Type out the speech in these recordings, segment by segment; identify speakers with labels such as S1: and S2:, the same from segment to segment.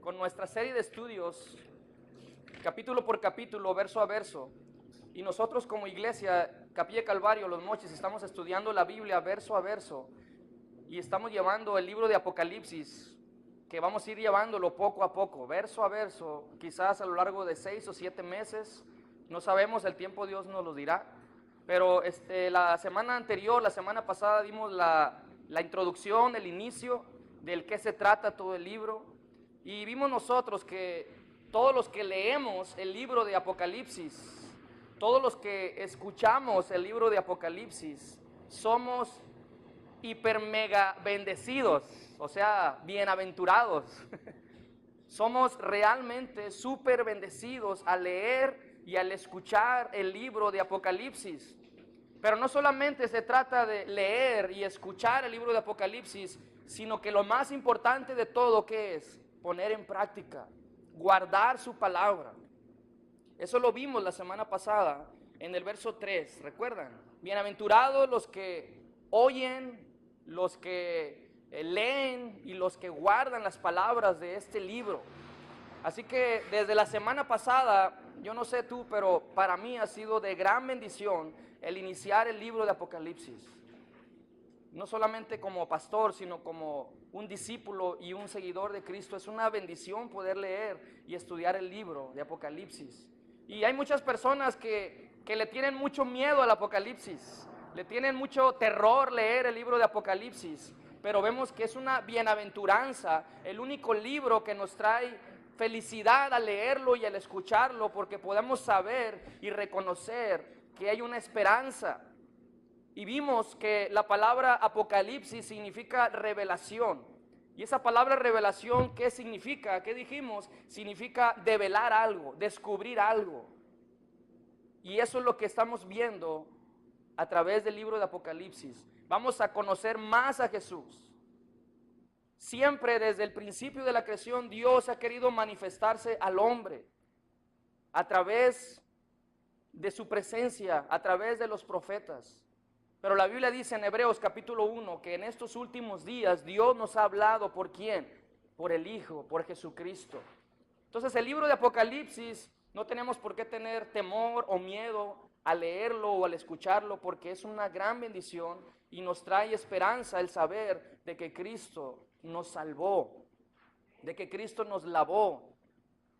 S1: con nuestra serie de estudios, capítulo por capítulo, verso a verso. Y nosotros como iglesia, Capilla Calvario, Los Mochis, estamos estudiando la Biblia verso a verso. Y estamos llevando el libro de Apocalipsis, que vamos a ir llevándolo poco a poco, verso a verso, quizás a lo largo de 6 o 7 meses. No sabemos, el tiempo Dios nos lo dirá. Pero la semana anterior, la semana pasada, dimos la introducción, el inicio del qué se trata todo el libro. Y vimos nosotros que todos los que leemos el libro de Apocalipsis, todos los que escuchamos el libro de Apocalipsis, somos hiper mega bendecidos, o sea, bienaventurados. Somos realmente súper bendecidos al leer y al escuchar el libro de Apocalipsis. Pero no solamente se trata de leer y escuchar el libro de Apocalipsis, sino que lo más importante de todo, ¿qué es? Poner en práctica, guardar su palabra. Eso lo vimos la semana pasada en el verso 3, ¿recuerdan? Bienaventurados los que oyen, los que leen y los que guardan las palabras de este libro. Así que desde la semana pasada, yo no sé tú, pero para mí ha sido de gran bendición el iniciar el libro de Apocalipsis. No solamente como pastor, sino como un discípulo y un seguidor de Cristo. Es una bendición poder leer y estudiar el libro de Apocalipsis. Y hay muchas personas que le tienen mucho miedo al Apocalipsis, le tienen mucho terror leer el libro de Apocalipsis, pero vemos que es una bienaventuranza, el único libro que nos trae felicidad al leerlo y al escucharlo, porque podemos saber y reconocer que hay una esperanza. Y vimos que la palabra Apocalipsis significa revelación. Y esa palabra revelación, ¿qué significa? ¿Qué dijimos? Significa develar algo, descubrir algo. Y eso es lo que estamos viendo a través del libro de Apocalipsis. Vamos a conocer más a Jesús. Siempre desde el principio de la creación, Dios ha querido manifestarse al hombre a través de su presencia, a través de los profetas. Pero la Biblia dice en Hebreos capítulo 1 que en estos últimos días Dios nos ha hablado, ¿por quién? Por el Hijo, por Jesucristo. Entonces el libro de Apocalipsis no tenemos por qué tener temor o miedo al leerlo o al escucharlo, porque es una gran bendición y nos trae esperanza el saber de que Cristo nos salvó, de que Cristo nos lavó.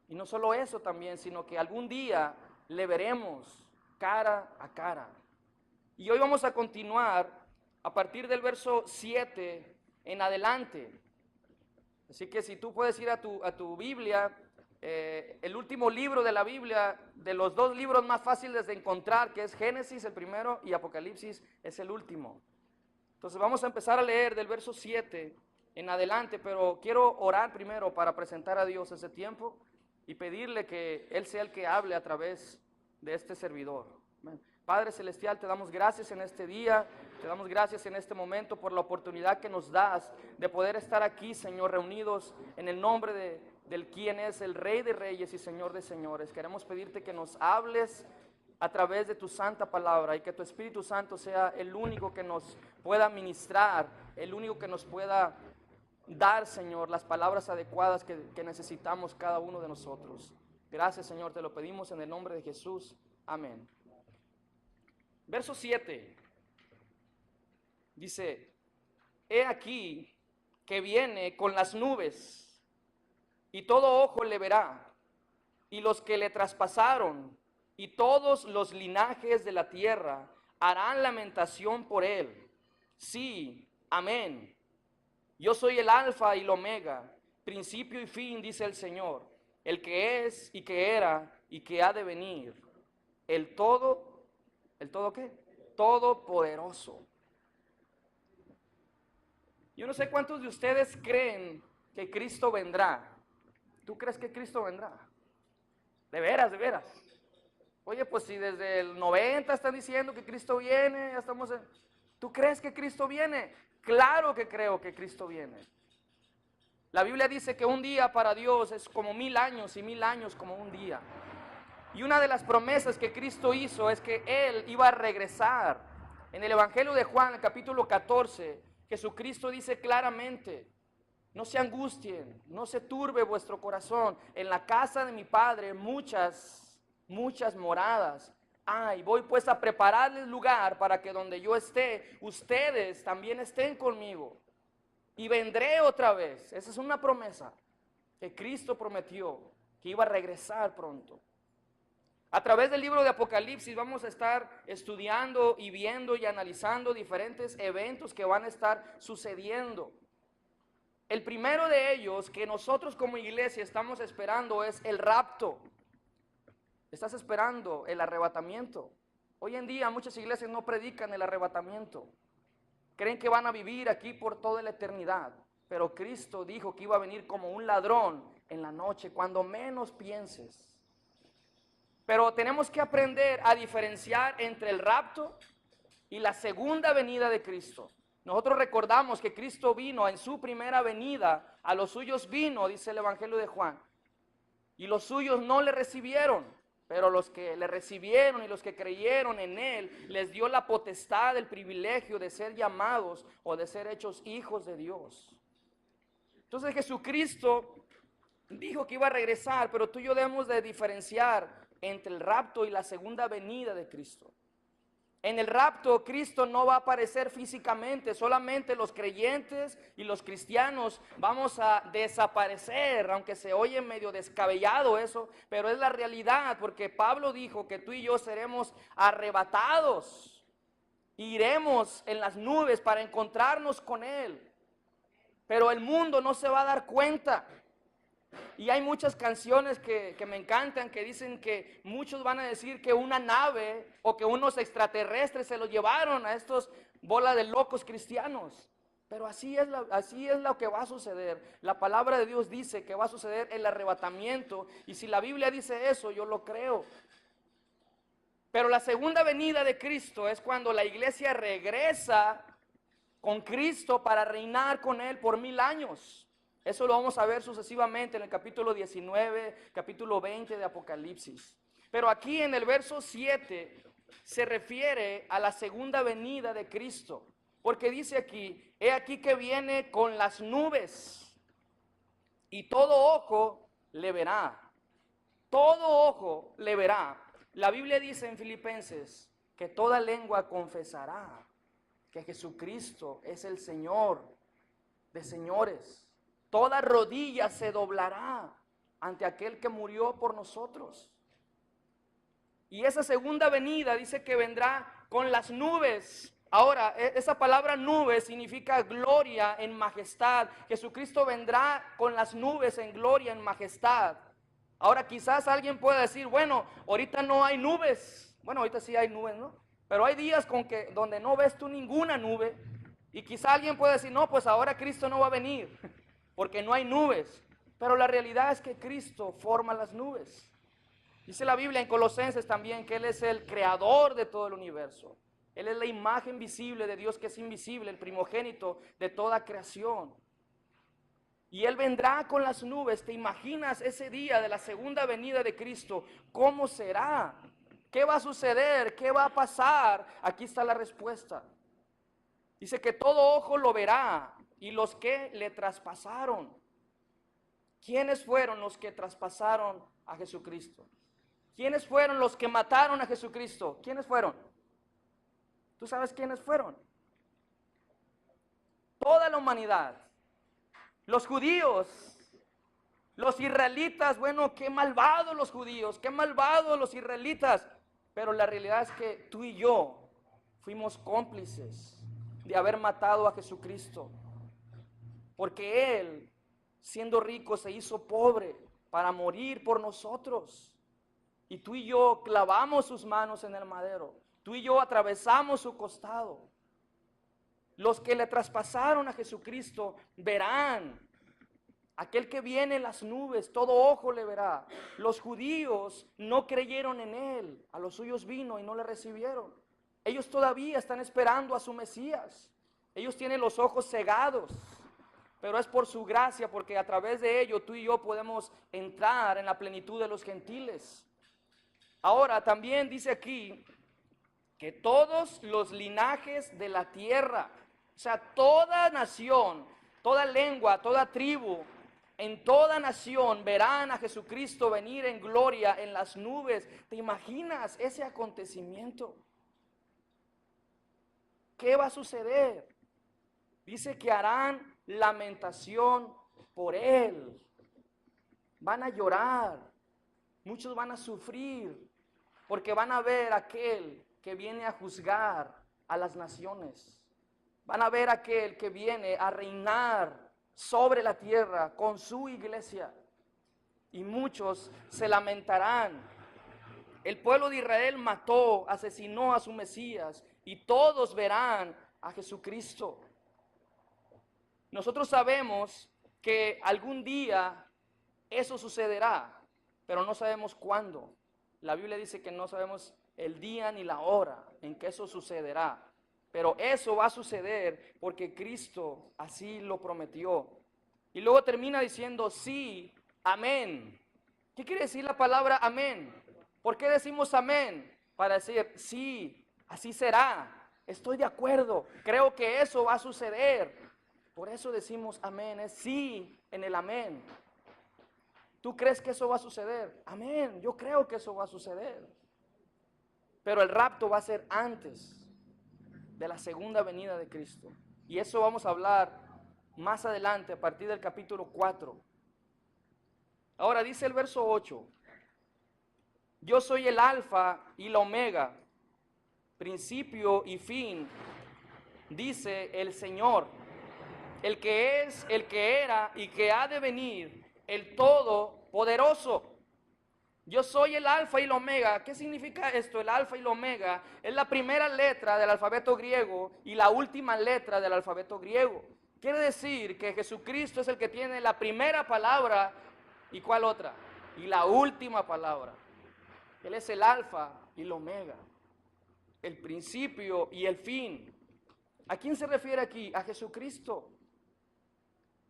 S1: Y no solo eso también, sino que algún día le veremos cara a cara. Y hoy vamos a continuar a partir del verso 7 en adelante. Así que si tú puedes ir a tu Biblia, el último libro de la Biblia, de los dos libros más fáciles de encontrar, que es Génesis el primero y Apocalipsis es el último. Entonces vamos a empezar a leer del verso 7 en adelante, pero quiero orar primero para presentar a Dios ese tiempo y pedirle que Él sea el que hable a través de este servidor. Amén. Padre Celestial, te damos gracias en este día, te damos gracias en este momento por la oportunidad que nos das de poder estar aquí, Señor, reunidos en el nombre del quien es el Rey de Reyes y Señor de Señores. Queremos pedirte que nos hables a través de tu santa palabra y que tu Espíritu Santo sea el único que nos pueda ministrar, el único que nos pueda dar, Señor, las palabras adecuadas que necesitamos cada uno de nosotros. Gracias, Señor, te lo pedimos en el nombre de Jesús. Amén. Verso 7 dice: He aquí que viene con las nubes, y todo ojo le verá, y los que le traspasaron, y todos los linajes de la tierra harán lamentación por él. Sí, amén. Yo soy el Alfa y el Omega, principio y fin, dice el Señor, el que es y que era y que ha de venir, ¿el todo qué? Todopoderoso. Yo no sé cuántos de ustedes creen que Cristo vendrá. ¿Tú crees que Cristo vendrá? De veras, de veras. Oye, pues si desde el 90 están diciendo que Cristo viene, ya estamos en... ¿Tú crees que Cristo viene? Claro que creo que Cristo viene. La Biblia dice que un día para Dios es como 1000 años y 1000 años como un día. Y una de las promesas que Cristo hizo es que Él iba a regresar. En el Evangelio de Juan, el capítulo 14, Jesucristo dice claramente No se angustien, no se turbe vuestro corazón. En la casa de mi Padre muchas moradas hay. Voy pues a prepararles lugar para que donde yo esté, ustedes también estén conmigo. Y vendré otra vez. Esa es una promesa que Cristo prometió, que iba a regresar pronto. A través del libro de Apocalipsis vamos a estar estudiando y viendo y analizando diferentes eventos que van a estar sucediendo. El primero de ellos que nosotros como iglesia estamos esperando es el rapto. ¿Estás esperando el arrebatamiento? Hoy en día muchas iglesias no predican el arrebatamiento. Creen que van a vivir aquí por toda la eternidad. Pero Cristo dijo que iba a venir como un ladrón en la noche, cuando menos pienses. Pero tenemos que aprender a diferenciar entre el rapto y la segunda venida de Cristo. Nosotros recordamos que Cristo vino en su primera venida, a los suyos vino, dice el Evangelio de Juan, y los suyos no le recibieron, pero los que le recibieron y los que creyeron en él, les dio la potestad, el privilegio de ser llamados o de ser hechos hijos de Dios. Entonces Jesucristo dijo que iba a regresar, pero tú y yo debemos de diferenciar entre el rapto y la segunda venida de Cristo. En el rapto, Cristo no va a aparecer físicamente, solamente los creyentes y los cristianos vamos a desaparecer, aunque se oye medio descabellado eso, pero es la realidad, porque Pablo dijo que tú y yo seremos arrebatados, iremos en las nubes para encontrarnos con Él, pero el mundo no se va a dar cuenta. Y hay muchas canciones que me encantan, que dicen que muchos van a decir que una nave o que unos extraterrestres se los llevaron a estos bola de locos cristianos. Pero así es lo que va a suceder. La palabra de Dios dice que va a suceder el arrebatamiento. Y si la Biblia dice eso, yo lo creo. Pero la segunda venida de Cristo es cuando la iglesia regresa con Cristo para reinar con Él por 1000 años. Eso lo vamos a ver sucesivamente en el capítulo 19, capítulo 20 de Apocalipsis. Pero aquí en el verso 7 se refiere a la segunda venida de Cristo. Porque dice aquí, he aquí que viene con las nubes y todo ojo le verá. Todo ojo le verá. La Biblia dice en Filipenses que toda lengua confesará que Jesucristo es el Señor de señores. Toda rodilla se doblará ante aquel que murió por nosotros. Y esa segunda venida dice que vendrá con las nubes. Ahora, esa palabra nube significa gloria en majestad. Jesucristo vendrá con las nubes en gloria, en majestad. Ahora quizás alguien pueda decir, bueno, ahorita no hay nubes. Bueno, ahorita sí hay nubes, ¿no? Pero hay días donde no ves tú ninguna nube. Y quizá alguien puede decir, no, pues ahora Cristo no va a venir, porque no hay nubes. Pero la realidad es que Cristo forma las nubes. Dice la Biblia en Colosenses también que Él es el creador de todo el universo. Él es la imagen visible de Dios que es invisible, el primogénito de toda creación. Y Él vendrá con las nubes. ¿Te imaginas ese día de la segunda venida de Cristo? ¿Cómo será? ¿Qué va a suceder? ¿Qué va a pasar? Aquí está la respuesta. Dice que todo ojo lo verá y los que le traspasaron. ¿Quiénes fueron los que traspasaron a Jesucristo? ¿Quiénes fueron los que mataron a Jesucristo? ¿Quiénes fueron? ¿Tú sabes quiénes fueron? Toda la humanidad. Los judíos, los israelitas. Bueno, qué malvados los judíos, qué malvados los israelitas. Pero la realidad es que tú y yo fuimos cómplices de haber matado a Jesucristo. Porque Él, siendo rico, se hizo pobre para morir por nosotros. Y tú y yo clavamos sus manos en el madero. Tú y yo atravesamos su costado. Los que le traspasaron a Jesucristo verán. Aquel que viene en las nubes, todo ojo le verá. Los judíos no creyeron en Él. A los suyos vino y no le recibieron. Ellos todavía están esperando a su Mesías. Ellos tienen los ojos cegados. Pero es por su gracia, porque a través de ello tú y yo podemos entrar en la plenitud de los gentiles. Ahora también dice aquí que todos los linajes de la tierra, o sea, toda nación, toda lengua, toda tribu, en toda nación verán a Jesucristo venir en gloria en las nubes. ¿Te imaginas ese acontecimiento? ¿Qué va a suceder? Dice que harán lamentación por él. Van a llorar. Muchos van a sufrir porque van a ver a aquel que viene a juzgar a las naciones. Van a ver a aquel que viene a reinar sobre la tierra con su iglesia. Y muchos se lamentarán. El pueblo de Israel mató, asesinó a su Mesías y todos verán a Jesucristo. Nosotros sabemos que algún día eso sucederá, pero no sabemos cuándo. La Biblia dice que no sabemos el día ni la hora en que eso sucederá, pero eso va a suceder porque Cristo así lo prometió. Y luego termina diciendo sí, amén. ¿Qué quiere decir la palabra amén? ¿Por qué decimos amén? Para decir sí, así será, estoy de acuerdo, creo que eso va a suceder. Por eso decimos amén, es sí en el amén. ¿Tú crees que eso va a suceder? Amén, yo creo que eso va a suceder. Pero el rapto va a ser antes de la segunda venida de Cristo. Y eso vamos a hablar más adelante, a partir del capítulo 4. Ahora dice el verso 8. Yo soy el alfa y la omega, principio y fin, dice el Señor, el que es, el que era y que ha de venir, el Todopoderoso. Yo soy el alfa y la omega. ¿Qué significa esto? El alfa y la omega es la primera letra del alfabeto griego y la última letra del alfabeto griego. Quiere decir que Jesucristo es el que tiene la primera palabra y ¿cuál otra? Y la última palabra. Él es el alfa y el omega, el principio y el fin. ¿A quién se refiere aquí? A Jesucristo.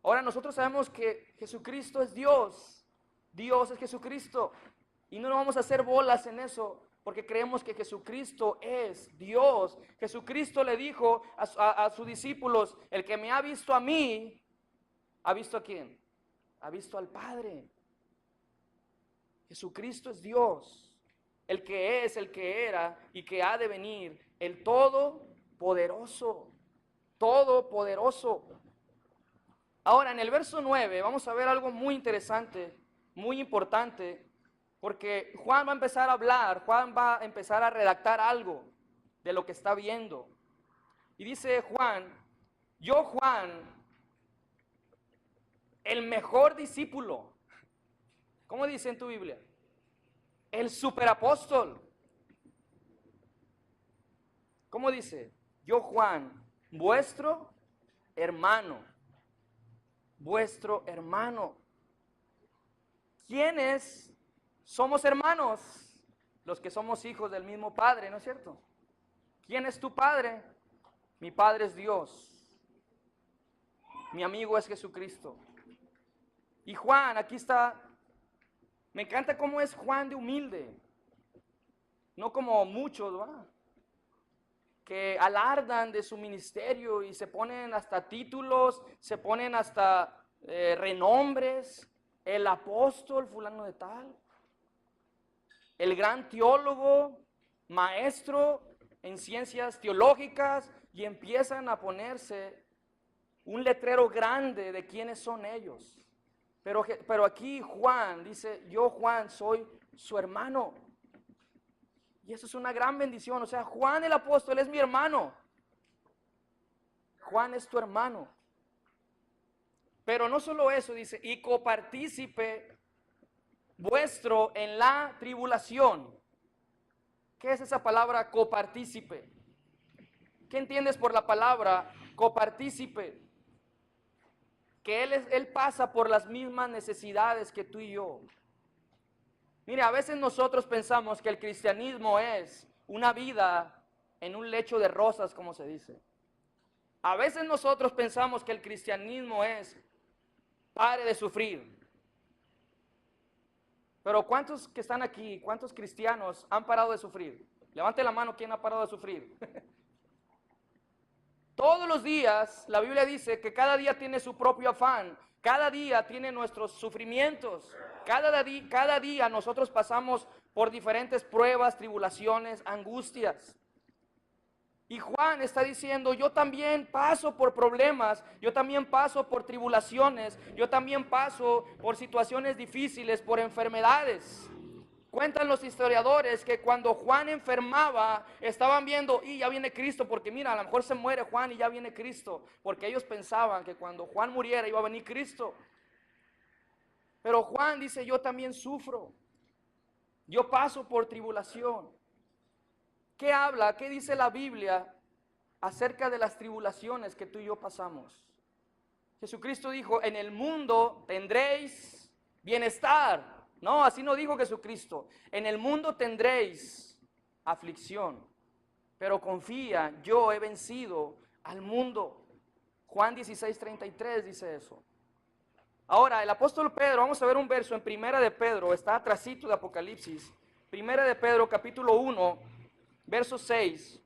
S1: Ahora nosotros sabemos que Jesucristo es Dios. Dios es Jesucristo. Y no nos vamos a hacer bolas en eso, porque creemos que Jesucristo es Dios. Jesucristo le dijo a sus discípulos, el que me ha visto a mí, ¿ha visto a quién? Ha visto al Padre. Jesucristo es Dios, el que es, el que era y que ha de venir, el Todopoderoso, Todopoderoso. Ahora, en el verso 9 vamos a ver algo muy interesante, muy importante, porque Juan va a empezar a hablar, Juan va a empezar a redactar algo de lo que está viendo. Y dice Juan, yo Juan, el mejor discípulo. ¿Cómo dice en tu Biblia? El superapóstol. ¿Cómo dice? Yo Juan, vuestro hermano. Vuestro hermano. ¿Quiénes somos hermanos? Los que somos hijos del mismo Padre, ¿no es cierto? ¿Quién es tu Padre? Mi Padre es Dios. Mi amigo es Jesucristo. Y Juan, aquí está. Me encanta cómo es Juan de humilde. No como muchos, ¿verdad? Que alardan de su ministerio y se ponen hasta títulos, se ponen hasta renombres, el apóstol fulano de tal, el gran teólogo, maestro en ciencias teológicas, y empiezan a ponerse un letrero grande de quiénes son ellos. Pero aquí Juan dice, yo Juan soy su hermano. Y eso es una gran bendición. O sea, Juan el apóstol es mi hermano. Juan es tu hermano. Pero no solo eso, dice, y copartícipe vuestro en la tribulación. ¿Qué es esa palabra copartícipe? ¿Qué entiendes por la palabra copartícipe? Que él pasa por las mismas necesidades que tú y yo. Mire, a veces nosotros pensamos que el cristianismo es una vida en un lecho de rosas, como se dice. A veces nosotros pensamos que el cristianismo es pare de sufrir. Pero ¿cuántos que están aquí, cuántos cristianos han parado de sufrir? Levante la mano, ¿quién ha parado de sufrir? todos los días, la Biblia dice que cada día tiene su propio afán, cada día tiene nuestros sufrimientos, cada día nosotros pasamos por diferentes pruebas, tribulaciones, angustias. Y Juan está diciendo, yo también paso por problemas, yo también paso por tribulaciones, yo también paso por situaciones difíciles, por enfermedades. Cuentan los historiadores que cuando Juan enfermaba, estaban viendo, y ya viene Cristo, porque mira, a lo mejor se muere Juan y ya viene Cristo, porque ellos pensaban que cuando Juan muriera iba a venir Cristo. Pero Juan dice, yo también sufro, yo paso por tribulación. ¿Qué habla? ¿Qué dice la Biblia acerca de las tribulaciones que tú y yo pasamos? Jesucristo dijo, en el mundo tendréis bienestar. No, así no dijo Jesucristo. En el mundo tendréis aflicción, pero confía, yo he vencido al mundo. Juan 16:33 dice eso. Ahora, el apóstol Pedro, vamos a ver un verso en Primera de Pedro, está atrasito de Apocalipsis. Primera de Pedro, capítulo 1. Verso 6,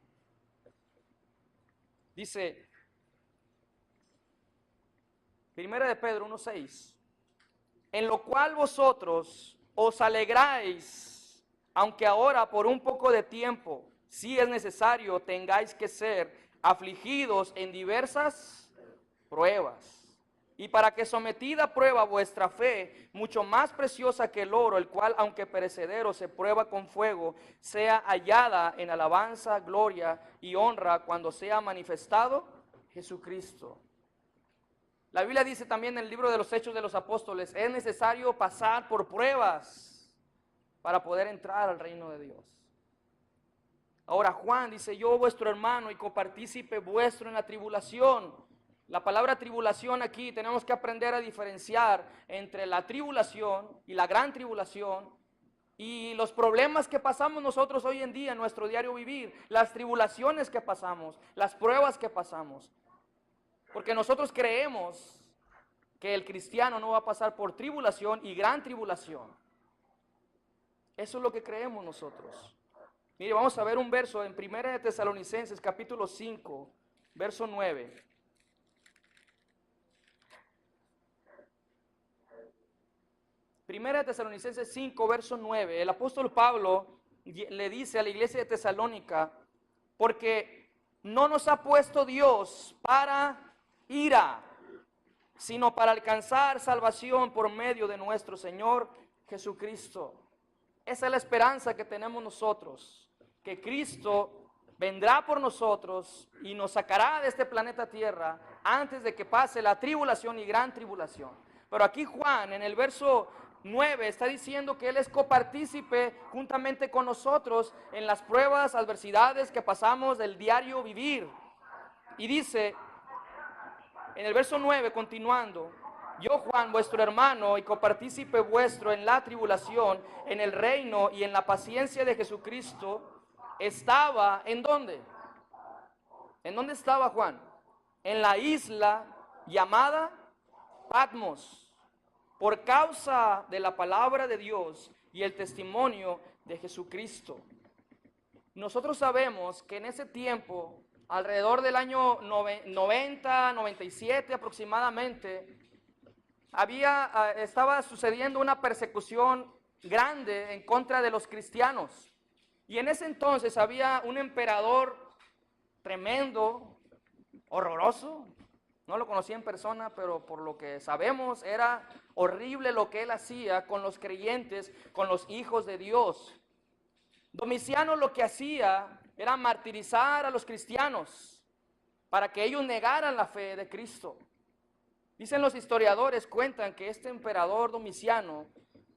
S1: dice, Primera de Pedro 1:6, en lo cual vosotros os alegráis, aunque ahora por un poco de tiempo, si es necesario, tengáis que ser afligidos en diversas pruebas. Y para que sometida a prueba vuestra fe, mucho más preciosa que el oro, el cual aunque perecedero se prueba con fuego, sea hallada en alabanza, gloria y honra cuando sea manifestado Jesucristo. La Biblia dice también en el libro de los Hechos de los Apóstoles, es necesario pasar por pruebas para poder entrar al reino de Dios. Ahora Juan dice, yo vuestro hermano y copartícipe vuestro en la tribulación. La palabra tribulación aquí tenemos que aprender a diferenciar entre la tribulación y la gran tribulación y los problemas que pasamos nosotros hoy en día en nuestro diario vivir, las tribulaciones que pasamos, las pruebas que pasamos. Porque nosotros creemos que el cristiano no va a pasar por tribulación y gran tribulación. Eso es lo que creemos nosotros. Mire, vamos a ver un verso en 1 de Tesalonicenses capítulo 5, verso 9. Primera de Tesalonicenses 5, verso 9, el apóstol Pablo le dice a la iglesia de Tesalónica, porque no nos ha puesto Dios para ira, sino para alcanzar salvación por medio de nuestro Señor Jesucristo. Esa es la esperanza que tenemos nosotros, que Cristo vendrá por nosotros y nos sacará de este planeta Tierra antes de que pase la tribulación y gran tribulación. Pero aquí Juan en el verso 9 está diciendo que Él es copartícipe juntamente con nosotros en las pruebas, adversidades que pasamos del diario vivir. Y dice en el verso 9, continuando, yo Juan, vuestro hermano y copartícipe vuestro en la tribulación, en el reino y en la paciencia de Jesucristo, estaba, ¿en dónde? ¿En dónde estaba Juan? En la isla llamada Patmos, por causa de la palabra de Dios y el testimonio de Jesucristo. Nosotros sabemos que en ese tiempo, alrededor del año 90, 97 aproximadamente, estaba sucediendo una persecución grande en contra de los cristianos. Y en ese entonces había un emperador tremendo, horroroso. No lo conocí en persona, pero por lo que sabemos era horrible lo que él hacía con los creyentes, con los hijos de Dios. Domiciano lo que hacía era martirizar a los cristianos para que ellos negaran la fe de Cristo. Dicen los historiadores, cuentan que este emperador Domiciano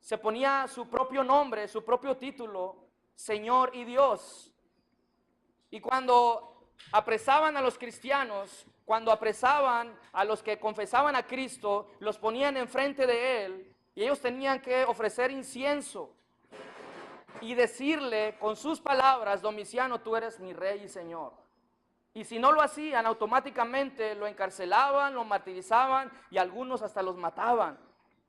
S1: se ponía su propio nombre, su propio título, Señor y Dios. Y cuando apresaban a los cristianos, cuando apresaban a los que confesaban a Cristo, los ponían enfrente de Él y ellos tenían que ofrecer incienso y decirle con sus palabras, Domiciano, tú eres mi rey y señor. Y si no lo hacían, automáticamente lo encarcelaban, lo martirizaban y algunos hasta los mataban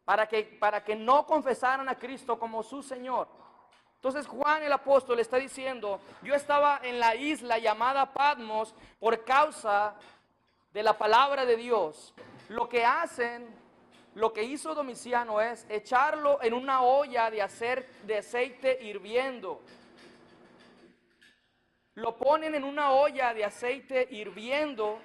S1: para que no confesaran a Cristo como su Señor. Entonces Juan el apóstol está diciendo, yo estaba en la isla llamada Patmos por causa de la palabra de Dios, lo que hizo Domiciano es echarlo en una olla de aceite hirviendo. Lo ponen en una olla de aceite hirviendo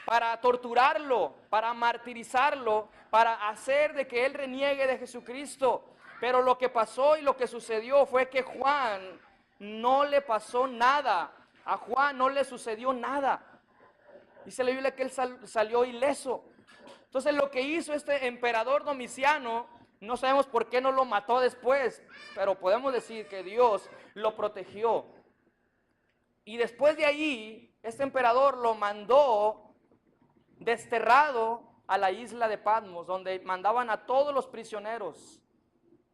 S1: para torturarlo, para martirizarlo, para hacer de que él reniegue de Jesucristo. Pero lo que pasó y lo que sucedió fue que Juan no le pasó nada. A Juan no le sucedió nada. Dice la Biblia que él salió ileso. Entonces lo que hizo este emperador Domiciano, no sabemos por qué no lo mató después, pero podemos decir que Dios lo protegió. Y después de ahí, este emperador lo mandó desterrado a la isla de Patmos, donde mandaban a todos los prisioneros,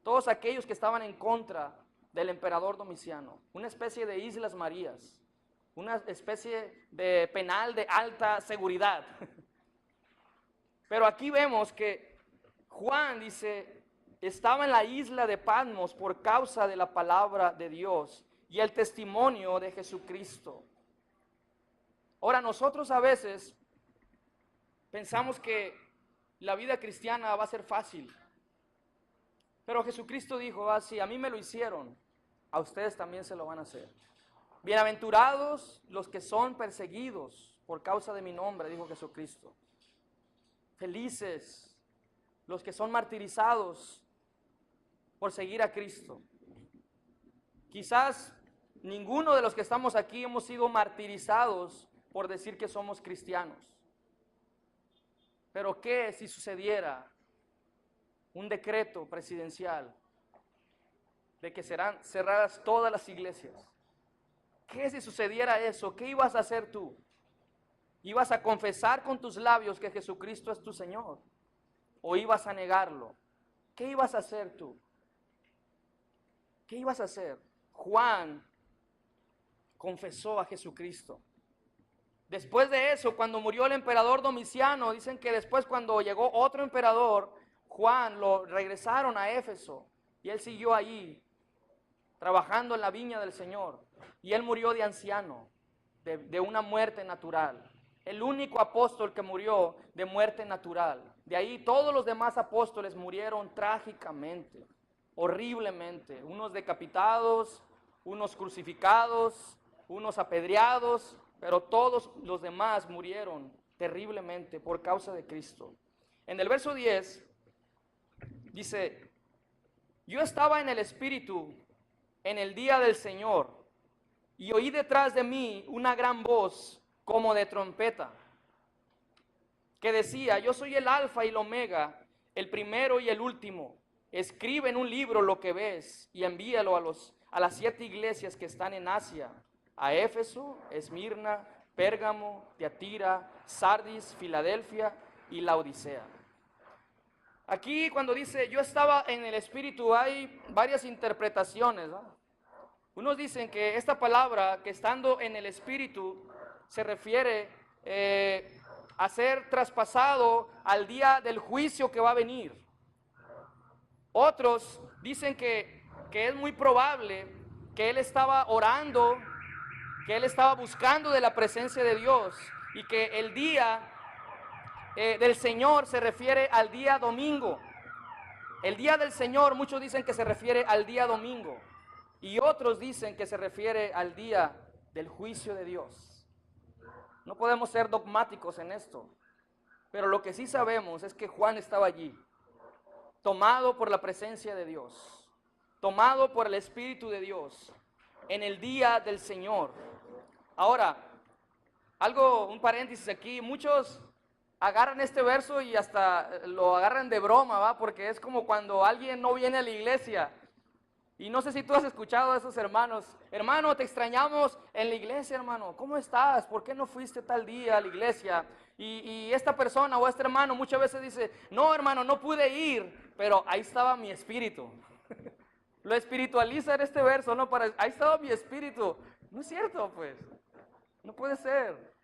S1: todos aquellos que estaban en contra del emperador Domiciano, una especie de Islas Marías, una especie de penal de alta seguridad. Pero aquí vemos que Juan dice, estaba en la isla de Patmos por causa de la palabra de Dios y el testimonio de Jesucristo. Ahora, nosotros a veces pensamos que la vida cristiana va a ser fácil. Pero Jesucristo dijo así, a mí me lo hicieron, a ustedes también se lo van a hacer. Bienaventurados los que son perseguidos por causa de mi nombre, dijo Jesucristo. Felices los que son martirizados por seguir a Cristo. Quizás ninguno de los que estamos aquí hemos sido martirizados por decir que somos cristianos. Pero ¿qué si sucediera un decreto presidencial de que serán cerradas todas las iglesias? ¿Qué si sucediera eso? ¿Qué ibas a hacer tú? ¿Ibas a confesar con tus labios que Jesucristo es tu Señor? ¿O ibas a negarlo? ¿Qué ibas a hacer tú? ¿Qué ibas a hacer? Juan confesó a Jesucristo. Después de eso, cuando murió el emperador Domiciano, dicen que después cuando llegó otro emperador, Juan lo regresaron a Éfeso y él siguió allí trabajando en la viña del Señor. Y él murió de anciano, de una muerte natural. El único apóstol que murió de muerte natural. De ahí todos los demás apóstoles murieron trágicamente, horriblemente. Unos decapitados, unos crucificados, unos apedreados, pero todos los demás murieron terriblemente por causa de Cristo. En el verso 10 dice, yo estaba en el Espíritu en el día del Señor y oí detrás de mí una gran voz como de trompeta, que decía, yo soy el Alfa y el Omega, el primero y el último. Escribe en un libro lo que ves y envíalo a las 7 iglesias que están en Asia, a Éfeso, Esmirna, Pérgamo, Tiatira, Sardis, Filadelfia y Laodicea. Aquí cuando dice, yo estaba en el Espíritu, hay varias interpretaciones, ¿no? Unos dicen que esta palabra, que estando en el Espíritu, se refiere a ser traspasado al día del juicio que va a venir. Otros dicen que es muy probable que él estaba orando, que él estaba buscando de la presencia de Dios y que el día del Señor se refiere al día domingo. El día del Señor, muchos dicen que se refiere al día domingo y otros dicen que se refiere al día del juicio de Dios. No podemos ser dogmáticos en esto, pero lo que sí sabemos es que Juan estaba allí, tomado por la presencia de Dios, tomado por el Espíritu de Dios, en el día del Señor. Ahora, un paréntesis aquí, muchos agarran este verso y hasta lo agarran de broma, ¿va? Porque es como cuando alguien no viene a la iglesia. Y no sé si tú has escuchado a esos hermanos, hermano, te extrañamos en la iglesia, hermano, ¿cómo estás? ¿Por qué no fuiste tal día a la iglesia? Y esta persona o este hermano muchas veces dice, no hermano, no pude ir, pero ahí estaba mi espíritu. Lo espiritualiza en este verso, ¿no? Ahí estaba mi espíritu. No es cierto, pues, no puede ser.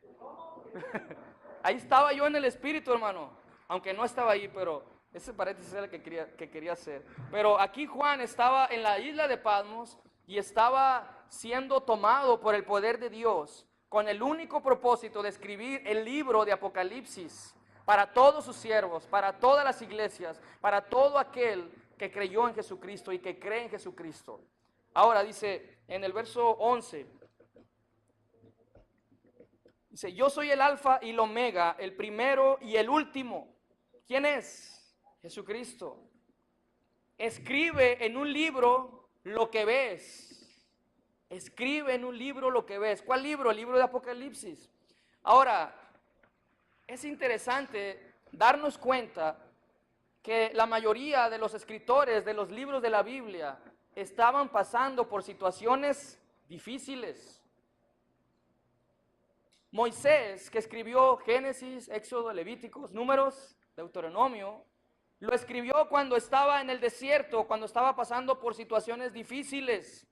S1: Ahí estaba yo en el espíritu, hermano, aunque no estaba ahí, pero ese paréntesis era el que quería hacer. Pero aquí Juan estaba en la isla de Patmos y estaba siendo tomado por el poder de Dios con el único propósito de escribir el libro de Apocalipsis para todos sus siervos, para todas las iglesias, para todo aquel que creyó en Jesucristo y que cree en Jesucristo. Ahora dice en el verso 11, dice, yo soy el alfa y el omega, el primero y el último. ¿Quién es? Jesucristo. Escribe en un libro lo que ves. Escribe en un libro lo que ves. ¿Cuál libro? El libro de Apocalipsis. Ahora, es interesante darnos cuenta que la mayoría de los escritores de los libros de la Biblia estaban pasando por situaciones difíciles. Moisés, que escribió Génesis, Éxodo, Levíticos, Números, Deuteronomio, lo escribió cuando estaba en el desierto, cuando estaba pasando por situaciones difíciles.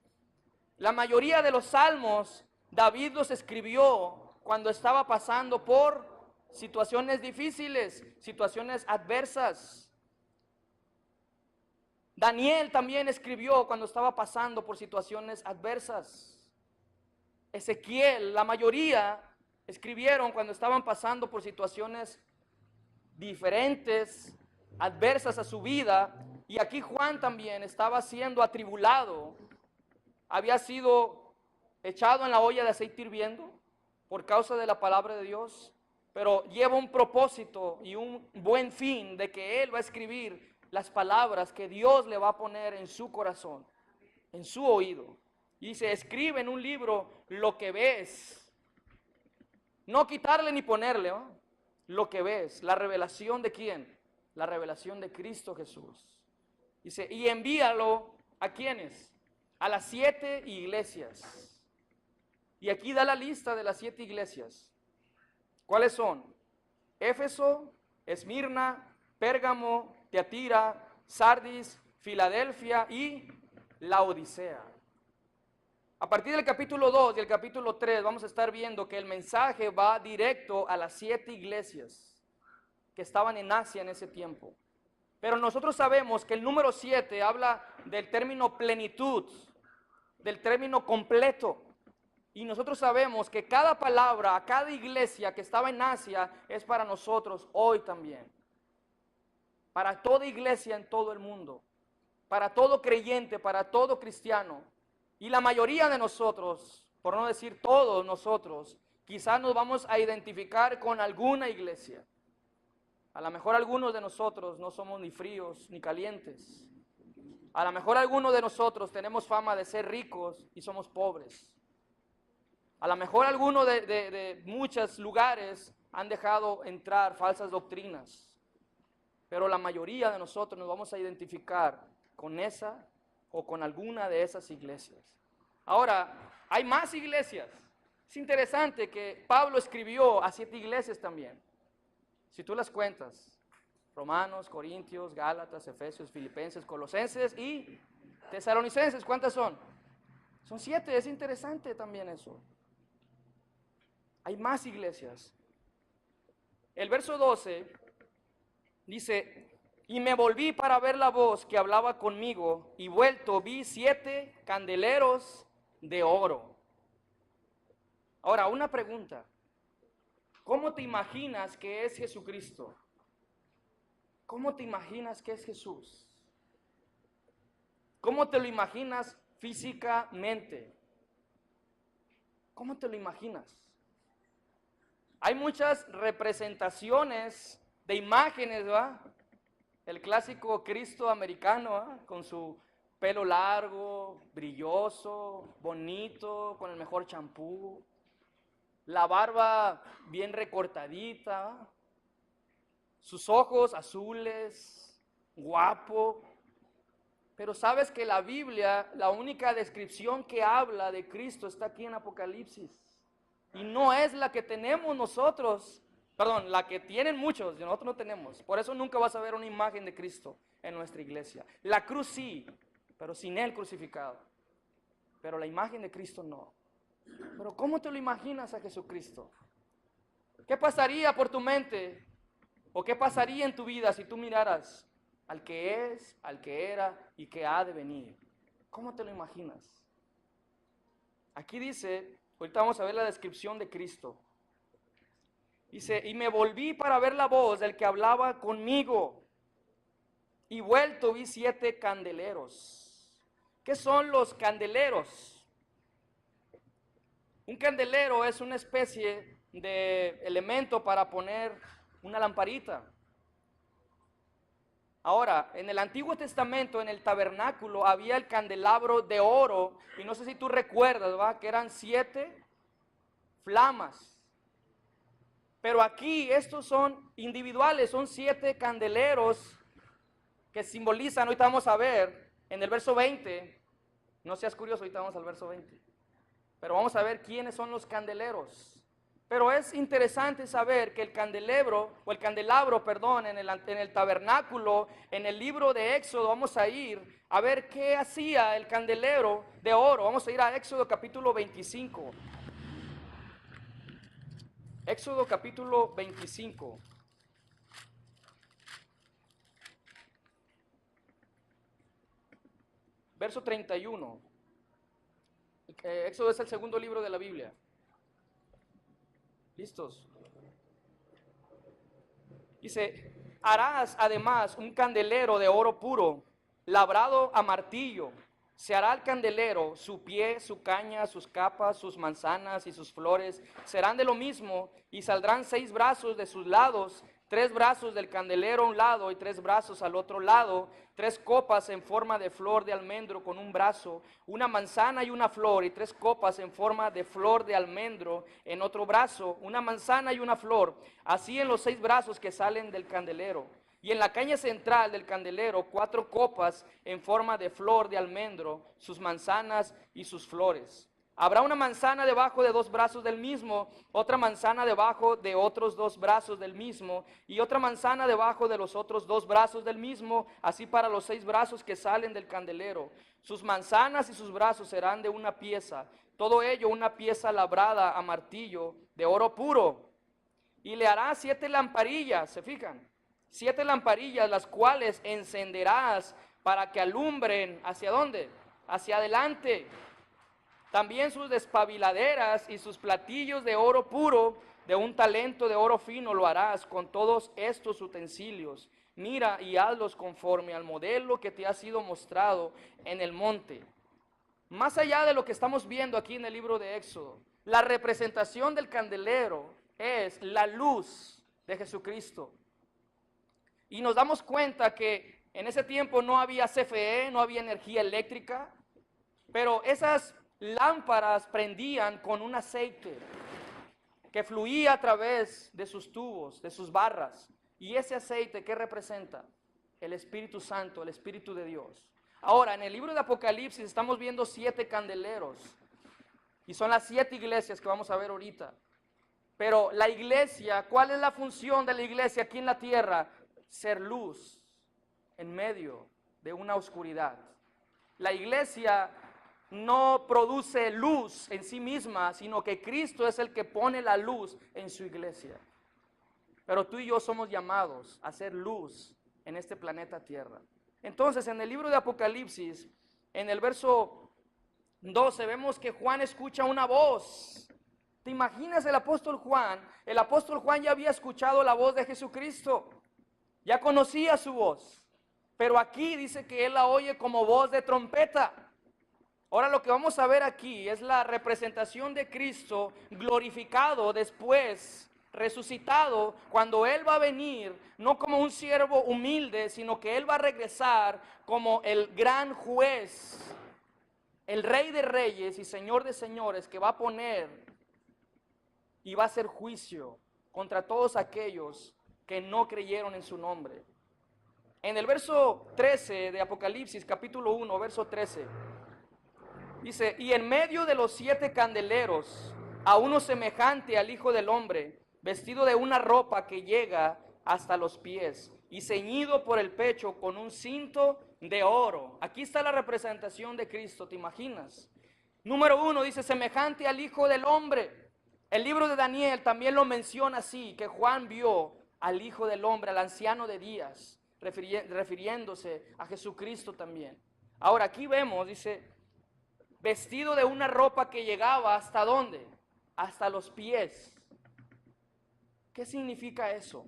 S1: La mayoría de los salmos, David los escribió cuando estaba pasando por situaciones difíciles, situaciones adversas. Daniel también escribió cuando estaba pasando por situaciones adversas. Ezequiel, la mayoría escribieron cuando estaban pasando por situaciones diferentes, adversas a su vida. Y aquí Juan también estaba siendo atribulado. Había sido echado en la olla de aceite hirviendo por causa de la palabra de Dios, pero lleva un propósito y un buen fin de que él va a escribir las palabras que Dios le va a poner en su corazón, en su oído. Y dice, escribe en un libro lo que ves. No quitarle ni ponerle, ¿no? Lo que ves. La revelación de quién? La revelación de Cristo Jesús. Dice, y envíalo a quiénes? A las 7 iglesias. Y aquí da la lista de las 7 iglesias. ¿Cuáles son? Éfeso, Esmirna, Pérgamo, Tiatira, Sardis, Filadelfia y Laodicea. A partir del capítulo 2 y el capítulo 3 vamos a estar viendo que el mensaje va directo a las 7 iglesias que estaban en Asia en ese tiempo. Pero nosotros sabemos que el número 7 habla del término plenitud, del término completo. Y nosotros sabemos que cada palabra, a cada iglesia que estaba en Asia es para nosotros hoy también. Para toda iglesia en todo el mundo. Para todo creyente, para todo cristiano. Y la mayoría de nosotros, por no decir todos nosotros, quizás nos vamos a identificar con alguna iglesia. A lo mejor algunos de nosotros no somos ni fríos ni calientes. A lo mejor algunos de nosotros tenemos fama de ser ricos y somos pobres. A lo mejor algunos de muchos lugares han dejado entrar falsas doctrinas. Pero la mayoría de nosotros nos vamos a identificar con esa o con alguna de esas iglesias. Ahora, hay más iglesias. Es interesante que Pablo escribió a 7 iglesias también. Si tú las cuentas, Romanos, Corintios, Gálatas, Efesios, Filipenses, Colosenses y Tesalonicenses, ¿cuántas son? Son 7, es interesante también eso. Hay más iglesias. El verso 12 dice, y me volví para ver la voz que hablaba conmigo, y vuelto vi 7 candeleros de oro. Ahora, una pregunta. ¿Cómo te imaginas que es Jesucristo? ¿Cómo te imaginas que es Jesús? ¿Cómo te lo imaginas físicamente? ¿Cómo te lo imaginas? Hay muchas representaciones de imágenes, ¿verdad? El clásico Cristo americano, ¿verdad? Con su pelo largo, brilloso, bonito, con el mejor champú, la barba bien recortadita, ¿verdad? Sus ojos azules, guapo. Pero sabes que la Biblia, la única descripción que habla de Cristo está aquí en Apocalipsis. Y no es la que tenemos nosotros, perdón, la que tienen muchos, y nosotros no tenemos. Por eso nunca vas a ver una imagen de Cristo en nuestra iglesia. La cruz sí, pero sin Él crucificado. Pero la imagen de Cristo no. Pero ¿cómo te lo imaginas a Jesucristo? ¿Qué pasaría por tu mente? ¿O qué pasaría en tu vida si tú miraras al que es, al que era y que ha de venir? ¿Cómo te lo imaginas? Aquí dice, Ahorita vamos a ver la descripción de Cristo. Dice, y me volví para ver la voz del que hablaba conmigo, y vuelto vi 7 candeleros. ¿Qué son los candeleros? Un candelero es una especie de elemento para poner una lamparita. Ahora, en el Antiguo Testamento, en el tabernáculo, había el candelabro de oro, y no sé si tú recuerdas, ¿va? Que eran 7 flamas. Pero aquí estos son individuales, son 7 candeleros que simbolizan, ahorita vamos a ver, en el verso 20, no seas curioso, ahorita vamos al verso 20, pero vamos a ver quiénes son los candeleros. Pero es interesante saber que el candelabro, perdón, en el tabernáculo, en el libro de Éxodo, vamos a ir a ver qué hacía el candelero de oro. Vamos a ir a Éxodo capítulo 25. Éxodo capítulo 25. Verso 31. Éxodo es el segundo libro de la Biblia. ¿Listos? Dice, harás además un candelero de oro puro, labrado a martillo. Se hará el candelero, su pie, su caña, sus capas, sus manzanas y sus flores serán de lo mismo, y saldrán 6 brazos de sus lados, 3 brazos del candelero a un lado y 3 brazos al otro lado, 3 copas en forma de flor de almendro con un brazo, una manzana y una flor, y 3 copas en forma de flor de almendro en otro brazo, una manzana y una flor, así en los 6 brazos que salen del candelero. Y en la caña central del candelero 4 copas en forma de flor de almendro, sus manzanas y sus flores. Habrá una manzana debajo de 2 brazos del mismo, otra manzana debajo de otros 2 brazos del mismo, y otra manzana debajo de los otros 2 brazos del mismo, así para los 6 brazos que salen del candelero. Sus manzanas y sus brazos serán de una pieza, todo ello una pieza labrada a martillo de oro puro. Y le hará 7 lamparillas, ¿se fijan? 7 lamparillas, las cuales encenderás para que alumbren, ¿hacia dónde? Hacia adelante. También sus despabiladeras y sus platillos de oro puro, de un talento de oro fino lo harás con todos estos utensilios. Mira y hazlos conforme al modelo que te ha sido mostrado en el monte. Más allá de lo que estamos viendo aquí en el libro de Éxodo, la representación del candelero es la luz de Jesucristo. Y nos damos cuenta que en ese tiempo no había CFE, no había energía eléctrica, pero esas lámparas prendían con un aceite que fluía a través de sus tubos, de sus barras. Y ese aceite, ¿qué representa? El Espíritu Santo, el Espíritu de Dios. Ahora, en el libro de Apocalipsis estamos viendo 7 candeleros. Y son las 7 iglesias que vamos a ver ahorita. Pero la iglesia, ¿cuál es la función de la iglesia aquí en la tierra? Ser luz en medio de una oscuridad. La iglesia no produce luz en sí misma, sino que Cristo es el que pone la luz en su iglesia. Pero tú y yo somos llamados a ser luz en este planeta Tierra. Entonces, en el libro de Apocalipsis, en el verso 12, vemos que Juan escucha una voz. ¿Te imaginas el apóstol Juan? El apóstol Juan ya había escuchado la voz de Jesucristo, ya conocía su voz, pero aquí dice que él la oye como voz de trompeta. Ahora lo que vamos a ver aquí es la representación de Cristo glorificado después, resucitado, cuando Él va a venir, no como un siervo humilde, sino que Él va a regresar como el gran juez, el Rey de reyes y Señor de señores, que va a poner y va a hacer juicio contra todos aquellos que no creyeron en su nombre. En el verso 13 de Apocalipsis, capítulo 1, verso 13, dice, y en medio de los 7 candeleros, a uno semejante al Hijo del Hombre, vestido de una ropa que llega hasta los pies, y ceñido por el pecho con un cinto de oro. Aquí está la representación de Cristo, ¿te imaginas? Número 1 dice, semejante al Hijo del Hombre. El libro de Daniel también lo menciona así, que Juan vio al Hijo del Hombre, al anciano de días, refiriéndose a Jesucristo también. Ahora aquí vemos, dice, vestido de una ropa que llegaba ¿hasta dónde? Hasta los pies. ¿Qué significa eso?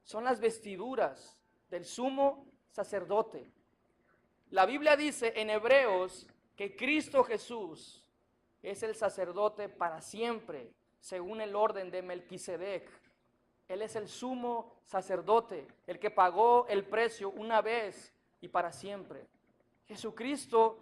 S1: Son las vestiduras del sumo sacerdote. La Biblia dice en Hebreos que Cristo Jesús es el sacerdote para siempre, según el orden de Melquisedec. Él es el sumo sacerdote, el que pagó el precio una vez y para siempre. Jesucristo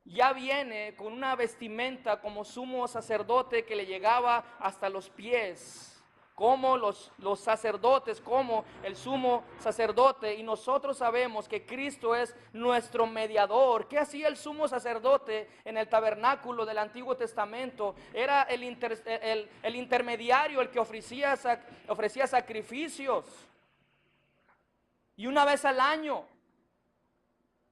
S1: ya viene con una vestimenta como sumo sacerdote que le llegaba hasta los pies, como los sacerdotes, como el sumo sacerdote. Y nosotros sabemos que Cristo es nuestro mediador. ¿Qué hacía el sumo sacerdote en el tabernáculo del Antiguo Testamento? Era el intermediario, el que ofrecía sacrificios. Y una vez al año.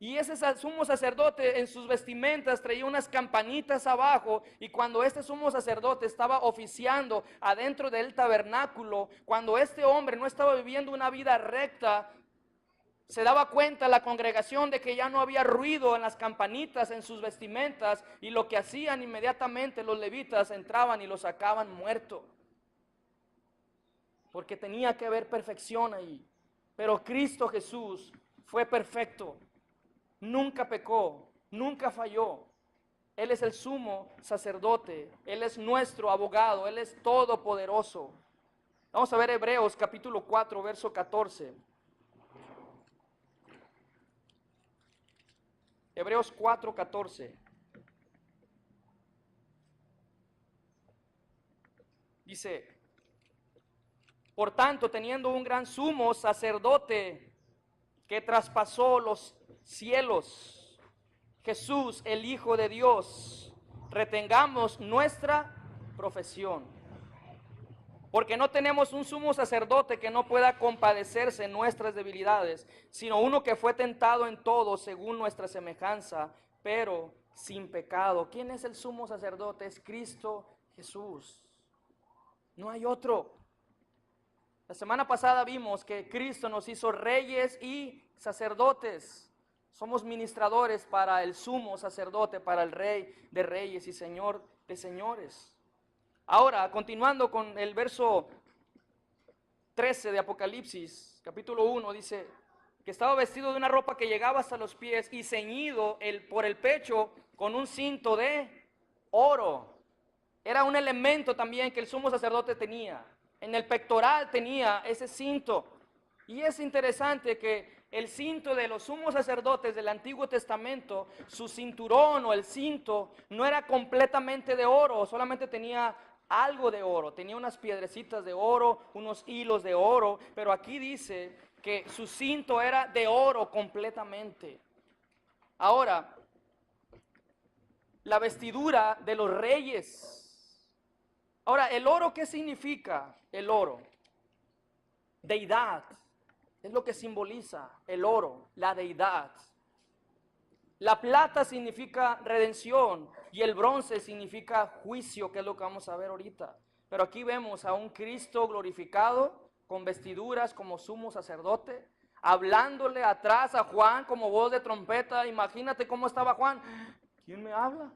S1: Y ese sumo sacerdote en sus vestimentas traía unas campanitas abajo, y cuando este sumo sacerdote estaba oficiando adentro del tabernáculo, cuando este hombre no estaba viviendo una vida recta, se daba cuenta la congregación de que ya no había ruido en las campanitas, en sus vestimentas, y lo que hacían inmediatamente los levitas entraban y lo sacaban muerto, porque tenía que haber perfección ahí. Pero Cristo Jesús fue perfecto. Nunca pecó, nunca falló. Él es el sumo sacerdote, Él es nuestro abogado, Él es todopoderoso. Vamos a ver Hebreos capítulo 4, verso 14. Hebreos 4, 14. Dice: por tanto, teniendo un gran sumo sacerdote que traspasó los cielos, Jesús, el Hijo de Dios, retengamos nuestra profesión. Porque no tenemos un sumo sacerdote que no pueda compadecerse en nuestras debilidades, sino uno que fue tentado en todo según nuestra semejanza, pero sin pecado. ¿Quién es el sumo sacerdote? Es Cristo Jesús. No hay otro. La semana pasada vimos que Cristo nos hizo reyes y sacerdotes. Somos ministradores para el sumo sacerdote, para el Rey de reyes y Señor de señores. Ahora, continuando con el verso 13 de Apocalipsis, capítulo 1, dice que estaba vestido de una ropa que llegaba hasta los pies y ceñido por el pecho con un cinto de oro. Era un elemento también que el sumo sacerdote tenía. En el pectoral tenía ese cinto. Y es interesante que el cinto de los sumos sacerdotes del Antiguo Testamento, su cinturón o el cinto no era completamente de oro, solamente tenía algo de oro, tenía unas piedrecitas de oro, unos hilos de oro, pero aquí dice que su cinto era de oro completamente. Ahora, la vestidura de los reyes. Ahora, ¿el oro qué significa? El oro, deidad, es lo que simboliza el oro, la deidad. La plata significa redención y el bronce significa juicio, que es lo que vamos a ver ahorita. Pero aquí vemos a un Cristo glorificado con vestiduras como sumo sacerdote, hablándole atrás a Juan como voz de trompeta. Imagínate cómo estaba Juan. ¿Quién me habla?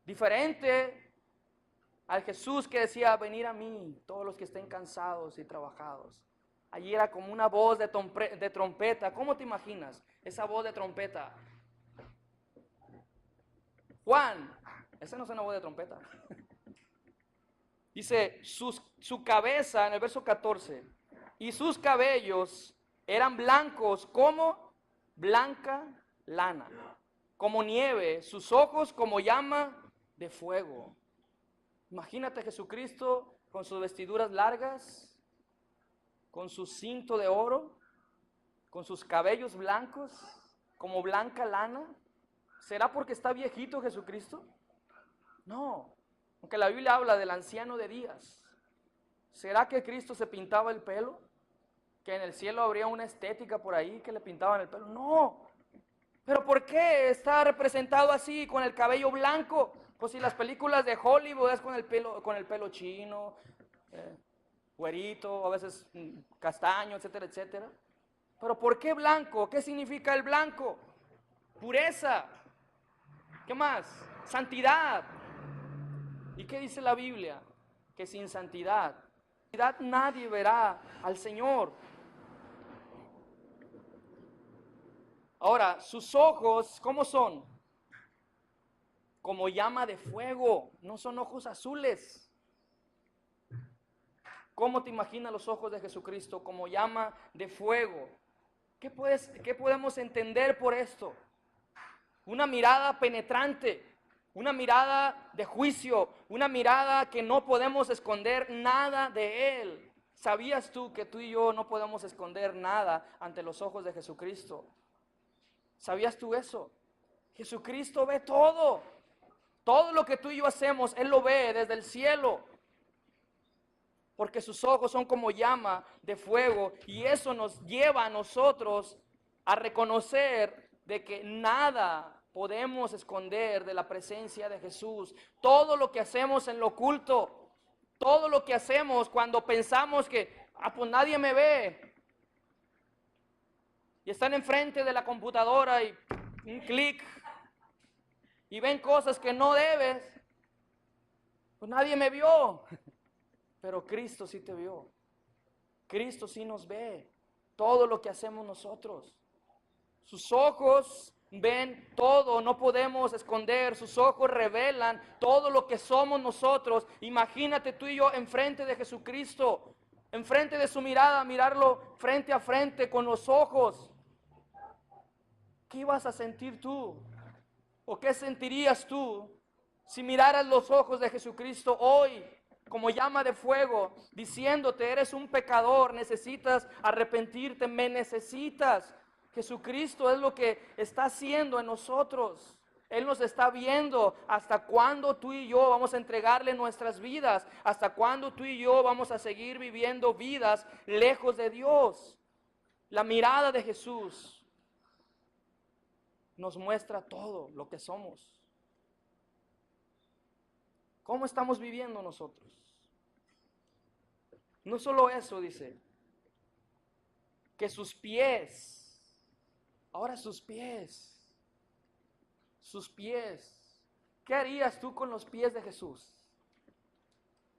S1: Diferente al Jesús que decía: venid a mí, todos los que estén cansados y trabajados. Allí era como una voz de trompeta. ¿Cómo te imaginas esa voz de trompeta? Juan, esa no es una voz de trompeta. Dice, su cabeza, en el verso 14, y sus cabellos eran blancos como blanca lana, como nieve, sus ojos como llama de fuego. Imagínate a Jesucristo con sus vestiduras largas, con su cinto de oro, con sus cabellos blancos, como blanca lana. ¿Será porque está viejito Jesucristo? No, aunque la Biblia habla del anciano de días. ¿Será que Cristo se pintaba el pelo? ¿Que en el cielo habría una estética por ahí que le pintaban el pelo? No. ¿Pero por qué está representado así, con el cabello blanco? Pues si las películas de Hollywood es con el pelo chino, güerito, a veces castaño, etcétera, etcétera. Pero ¿por qué blanco? ¿Qué significa el blanco? Pureza. ¿Qué más? Santidad. ¿Y qué dice la Biblia? Que sin santidad nadie verá al Señor. Ahora, sus ojos, ¿cómo son? Como llama de fuego, no son ojos azules. ¿Cómo te imaginas los ojos de Jesucristo? Como llama de fuego. ¿Qué podemos entender por esto? Una mirada penetrante, una mirada de juicio, una mirada que no podemos esconder nada de Él. ¿Sabías tú que tú y yo no podemos esconder nada ante los ojos de Jesucristo? ¿Sabías tú eso? Jesucristo ve todo. Todo lo que tú y yo hacemos, Él lo ve desde el cielo. Porque sus ojos son como llama de fuego. Y eso nos lleva a nosotros a reconocer de que nada podemos esconder de la presencia de Jesús. Todo lo que hacemos en lo oculto, todo lo que hacemos cuando pensamos que, pues nadie me ve. Y están enfrente de la computadora y un clic y ven cosas que no debes. Pues nadie me vio. Pero Cristo sí te vio. Cristo sí nos ve. Todo lo que hacemos nosotros. Sus ojos ven todo, no podemos esconder. Sus ojos revelan todo lo que somos nosotros. Imagínate tú y yo enfrente de Jesucristo, enfrente de su mirada, mirarlo frente a frente con los ojos. ¿Qué ibas a sentir tú? ¿O qué sentirías tú si miraras los ojos de Jesucristo hoy como llama de fuego, diciéndote, eres un pecador, necesitas arrepentirte, me necesitas? Jesucristo es lo que está haciendo en nosotros. Él nos está viendo hasta cuándo tú y yo vamos a entregarle nuestras vidas, hasta cuándo tú y yo vamos a seguir viviendo vidas lejos de Dios. La mirada de Jesús nos muestra todo lo que somos. ¿Cómo estamos viviendo nosotros? No solo eso, dice, que sus pies, ahora sus pies, ¿qué harías tú con los pies de Jesús?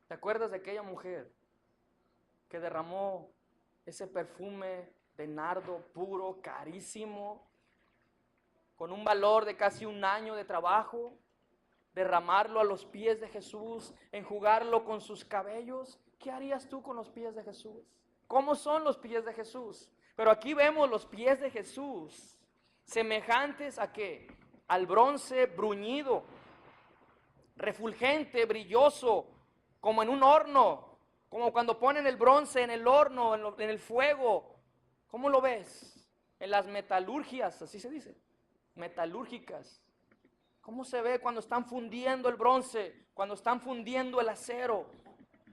S1: ¿Te acuerdas de aquella mujer que derramó ese perfume de nardo puro, carísimo, con un valor de casi un año de trabajo? Derramarlo a los pies de Jesús, enjugarlo con sus cabellos. ¿Qué harías tú con los pies de Jesús? ¿Cómo son los pies de Jesús? Pero aquí vemos los pies de Jesús semejantes a ¿qué? Al bronce bruñido, refulgente, brilloso, como en un horno, como cuando ponen el bronce en el horno, en el fuego. ¿Cómo lo ves? En las metalurgias, así se dice, metalúrgicas. ¿Cómo se ve cuando están fundiendo el bronce, cuando están fundiendo el acero?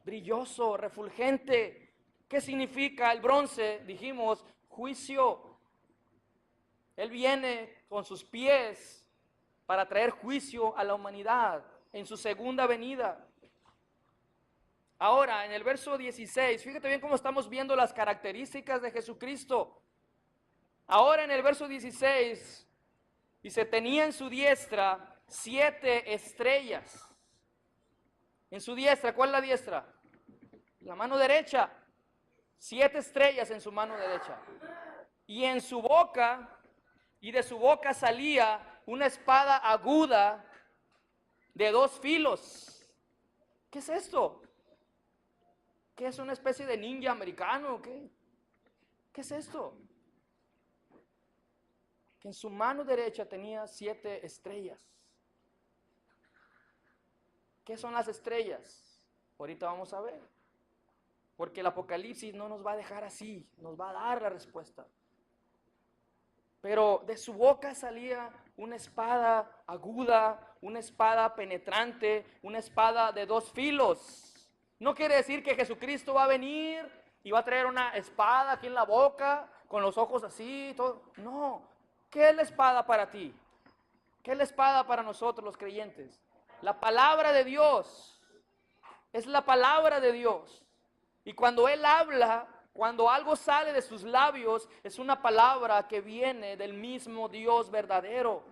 S1: Brilloso, refulgente. ¿Qué significa el bronce? Dijimos, juicio. Él viene con sus pies para traer juicio a la humanidad en su segunda venida. Ahora, en el verso 16, fíjate bien cómo estamos viendo las características de Jesucristo. Ahora en el verso 16... dice, tenía en su diestra 7 estrellas. En su diestra, ¿cuál es la diestra? La mano derecha. 7 estrellas en su mano derecha. Y en su boca, y de su boca salía una espada aguda de 2 filos. ¿Qué es esto? ¿Qué es una especie de ninja americano o qué? ¿Qué es esto? Que en su mano derecha tenía 7 estrellas. ¿Qué son las estrellas? Ahorita vamos a ver. Porque el Apocalipsis no nos va a dejar así, nos va a dar la respuesta. Pero de su boca salía una espada aguda, una espada penetrante, una espada de 2 filos. No quiere decir que Jesucristo va a venir y va a traer una espada aquí en la boca, con los ojos así, todo. No. ¿Qué es la espada para ti? ¿Qué es la espada para nosotros los creyentes? La palabra de Dios. Es la palabra de Dios. Y cuando Él habla, cuando algo sale de sus labios, es una palabra que viene del mismo Dios verdadero.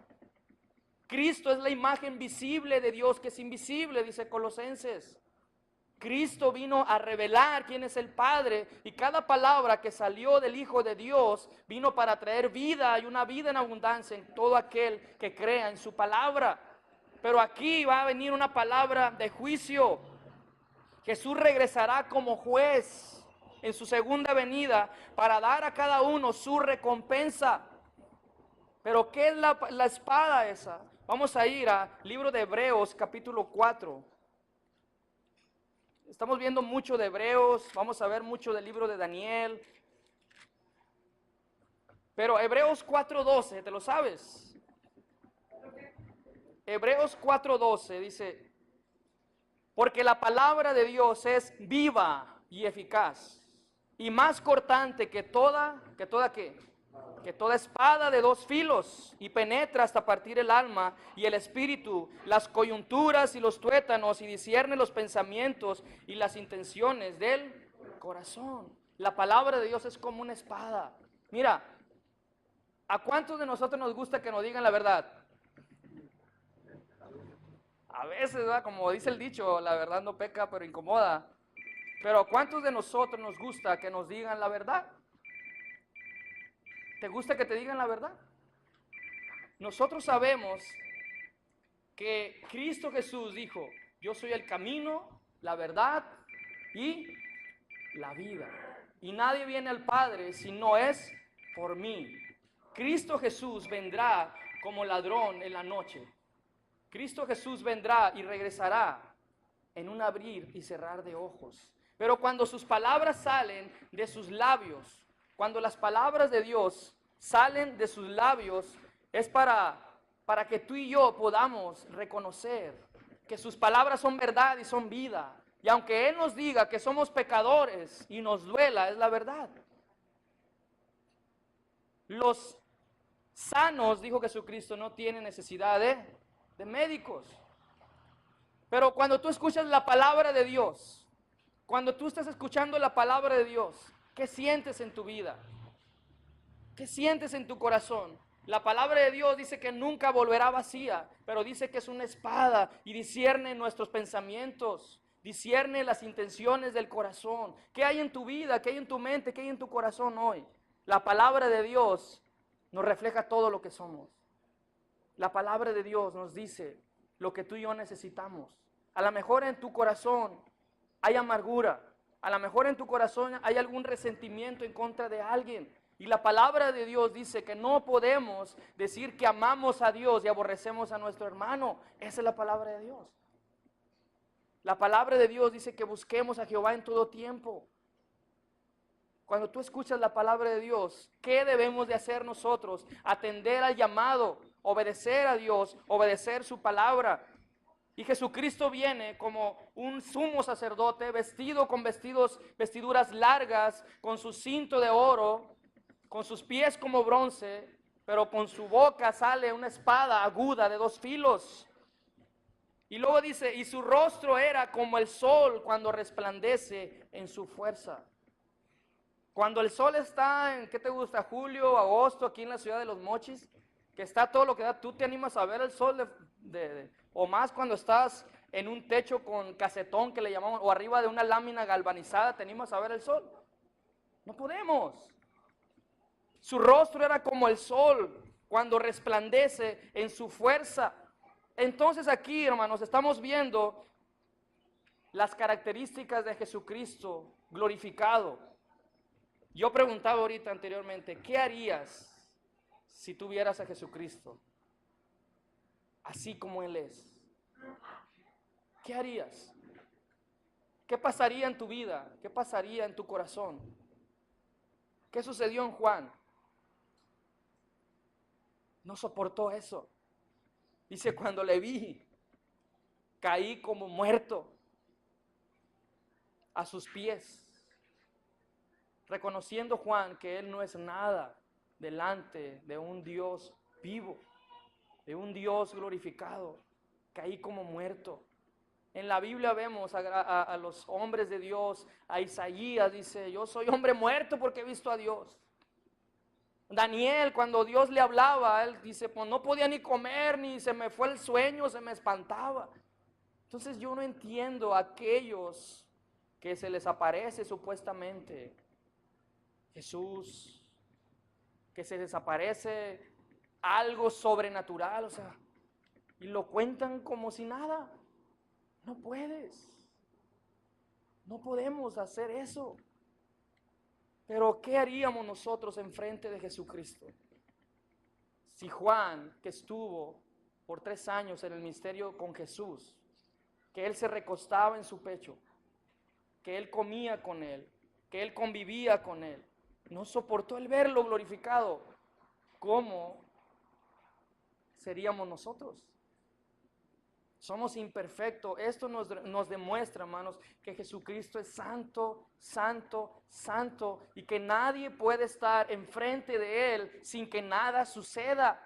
S1: Cristo es la imagen visible de Dios que es invisible, dice Colosenses. Cristo vino a revelar quién es el Padre, y cada palabra que salió del Hijo de Dios vino para traer vida y una vida en abundancia en todo aquel que crea en su palabra. Pero aquí va a venir una palabra de juicio. Jesús regresará como juez en su segunda venida para dar a cada uno su recompensa. Pero ¿qué es la espada esa? Vamos a ir al libro de Hebreos capítulo 4. Estamos viendo mucho de Hebreos, vamos a ver mucho del libro de Daniel. Pero Hebreos 4:12, ¿te lo sabes? Hebreos 4:12 dice, porque la palabra de Dios es viva y eficaz, y más cortante que toda ¿qué? Que toda espada de dos filos, y penetra hasta partir el alma y el espíritu, las coyunturas y los tuétanos, y discierne los pensamientos y las intenciones del corazón. La palabra de Dios es como una espada. Mira, ¿a cuántos de nosotros nos gusta que nos digan la verdad? A veces, ¿verdad? Como dice el dicho, la verdad no peca, pero incomoda. Pero ¿a cuántos de nosotros nos gusta que nos digan la verdad? ¿Te gusta que te digan la verdad? Nosotros sabemos que Cristo Jesús dijo, yo soy el camino, la verdad y la vida. Y nadie viene al Padre si no es por mí. Cristo Jesús vendrá como ladrón en la noche. Cristo Jesús vendrá y regresará en un abrir y cerrar de ojos. Pero cuando sus palabras salen de sus labios, cuando las palabras de Dios salen de sus labios, es para que tú y yo podamos reconocer que sus palabras son verdad y son vida. Y aunque Él nos diga que somos pecadores y nos duela, es la verdad. Los sanos, dijo Jesucristo, no tienen necesidad de médicos. Pero cuando tú escuchas la palabra de Dios, cuando tú estás escuchando la palabra de Dios, ¿qué sientes en tu vida? ¿Qué sientes en tu corazón? La palabra de Dios dice que nunca volverá vacía, pero dice que es una espada y discierne nuestros pensamientos, discierne las intenciones del corazón. ¿Qué hay en tu vida? ¿Qué hay en tu mente? ¿Qué hay en tu corazón hoy? La palabra de Dios nos refleja todo lo que somos. La palabra de Dios nos dice lo que tú y yo necesitamos. A lo mejor en tu corazón hay amargura, a lo mejor en tu corazón hay algún resentimiento en contra de alguien. Y la palabra de Dios dice que no podemos decir que amamos a Dios y aborrecemos a nuestro hermano. Esa es la palabra de Dios. La palabra de Dios dice que busquemos a Jehová en todo tiempo. Cuando tú escuchas la palabra de Dios, ¿qué debemos de hacer nosotros? Atender al llamado, obedecer a Dios, obedecer su palabra. Y Jesucristo viene como un sumo sacerdote, vestido con vestiduras largas, con su cinto de oro, con sus pies como bronce, pero con su boca sale una espada aguda de dos filos. Y luego dice, y su rostro era como el sol cuando resplandece en su fuerza. Cuando el sol está en, ¿qué te gusta? Julio, agosto, aquí en la ciudad de Los Mochis, que está todo lo que da, tú te animas a ver el sol o más cuando estás en un techo con casetón que le llamamos, o arriba de una lámina galvanizada, te animas a ver el sol. No podemos. Su rostro era como el sol cuando resplandece en su fuerza. Entonces aquí, hermanos, estamos viendo las características de Jesucristo glorificado. Yo preguntaba ahorita anteriormente, ¿qué harías si tuvieras a Jesucristo así como Él es? ¿Qué harías? ¿Qué pasaría en tu vida? ¿Qué pasaría en tu corazón? ¿Qué sucedió en Juan? No soportó eso. Dice, cuando le vi, caí como muerto a sus pies. Reconociendo Juan que él no es nada delante de un Dios vivo, de un Dios glorificado. Caí como muerto. En la Biblia vemos a los hombres de Dios, a Isaías dice, yo soy hombre muerto porque he visto a Dios. Daniel, cuando Dios le hablaba, él dice, pues no podía ni comer, ni se me fue el sueño, se me espantaba. Entonces yo no entiendo a aquellos que se les aparece supuestamente Jesús, que se les aparece algo sobrenatural, o sea, y lo cuentan como si nada. No puedes. No podemos hacer eso. Pero ¿qué haríamos nosotros enfrente de Jesucristo? Si Juan, que estuvo por 3 años en el ministerio con Jesús, que él se recostaba en su pecho, que él comía con él, que él convivía con él, no soportó el verlo glorificado, ¿cómo seríamos nosotros? Somos imperfectos. Esto nos demuestra, hermanos, que Jesucristo es santo, santo, santo, y que nadie puede estar enfrente de Él sin que nada suceda.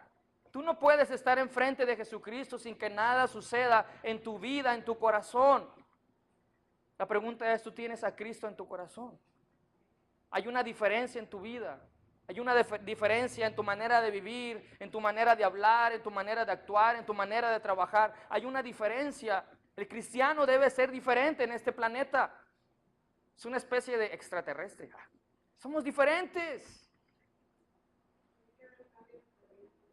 S1: Tú no puedes estar enfrente de Jesucristo sin que nada suceda en tu vida, en tu corazón. La pregunta es, ¿tú tienes a Cristo en tu corazón? Hay una diferencia en tu vida. Hay una diferencia en tu manera de vivir, en tu manera de hablar, en tu manera de actuar, en tu manera de trabajar. Hay una diferencia. El cristiano debe ser diferente en este planeta. Es una especie de extraterrestre. Somos diferentes.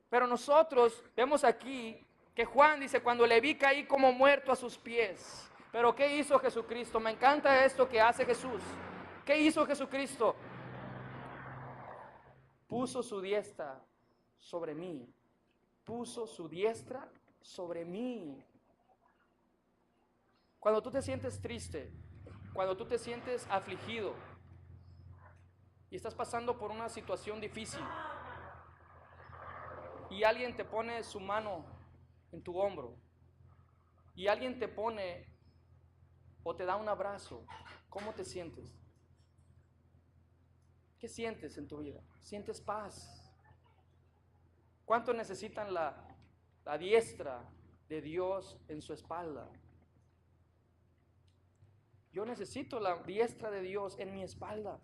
S1: Pero nosotros vemos aquí que Juan dice, cuando le vi caí como muerto a sus pies. Pero ¿qué hizo Jesucristo? Me encanta esto que hace Jesús. ¿Qué hizo Jesucristo? Puso su diestra sobre mí. Puso su diestra sobre mí. Cuando tú te sientes triste, cuando tú te sientes afligido y estás pasando por una situación difícil y alguien te pone su mano en tu hombro y alguien te pone o te da un abrazo, ¿cómo te sientes? ¿Qué sientes en tu vida? ¿Sientes paz? ¿Cuántos necesitan la diestra de Dios en su espalda? Yo necesito la diestra de Dios en mi espalda,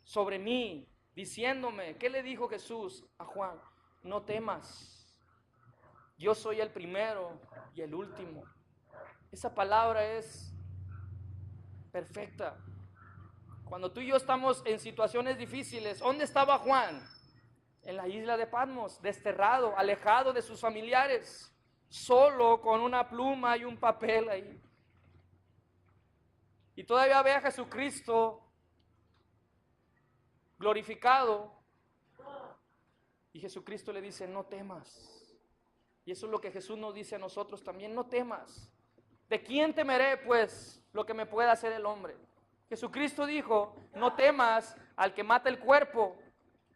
S1: sobre mí, diciéndome, ¿qué le dijo Jesús a Juan? No temas, yo soy el primero y el último. Esa palabra es perfecta. Cuando tú y yo estamos en situaciones difíciles, ¿dónde estaba Juan? En la isla de Patmos, desterrado, alejado de sus familiares, solo con una pluma y un papel ahí. Y todavía ve a Jesucristo glorificado. Y Jesucristo le dice, no temas. Y eso es lo que Jesús nos dice a nosotros también, no temas. ¿De quién temeré, pues, lo que me pueda hacer el hombre? Jesucristo dijo, no temas al que mata el cuerpo,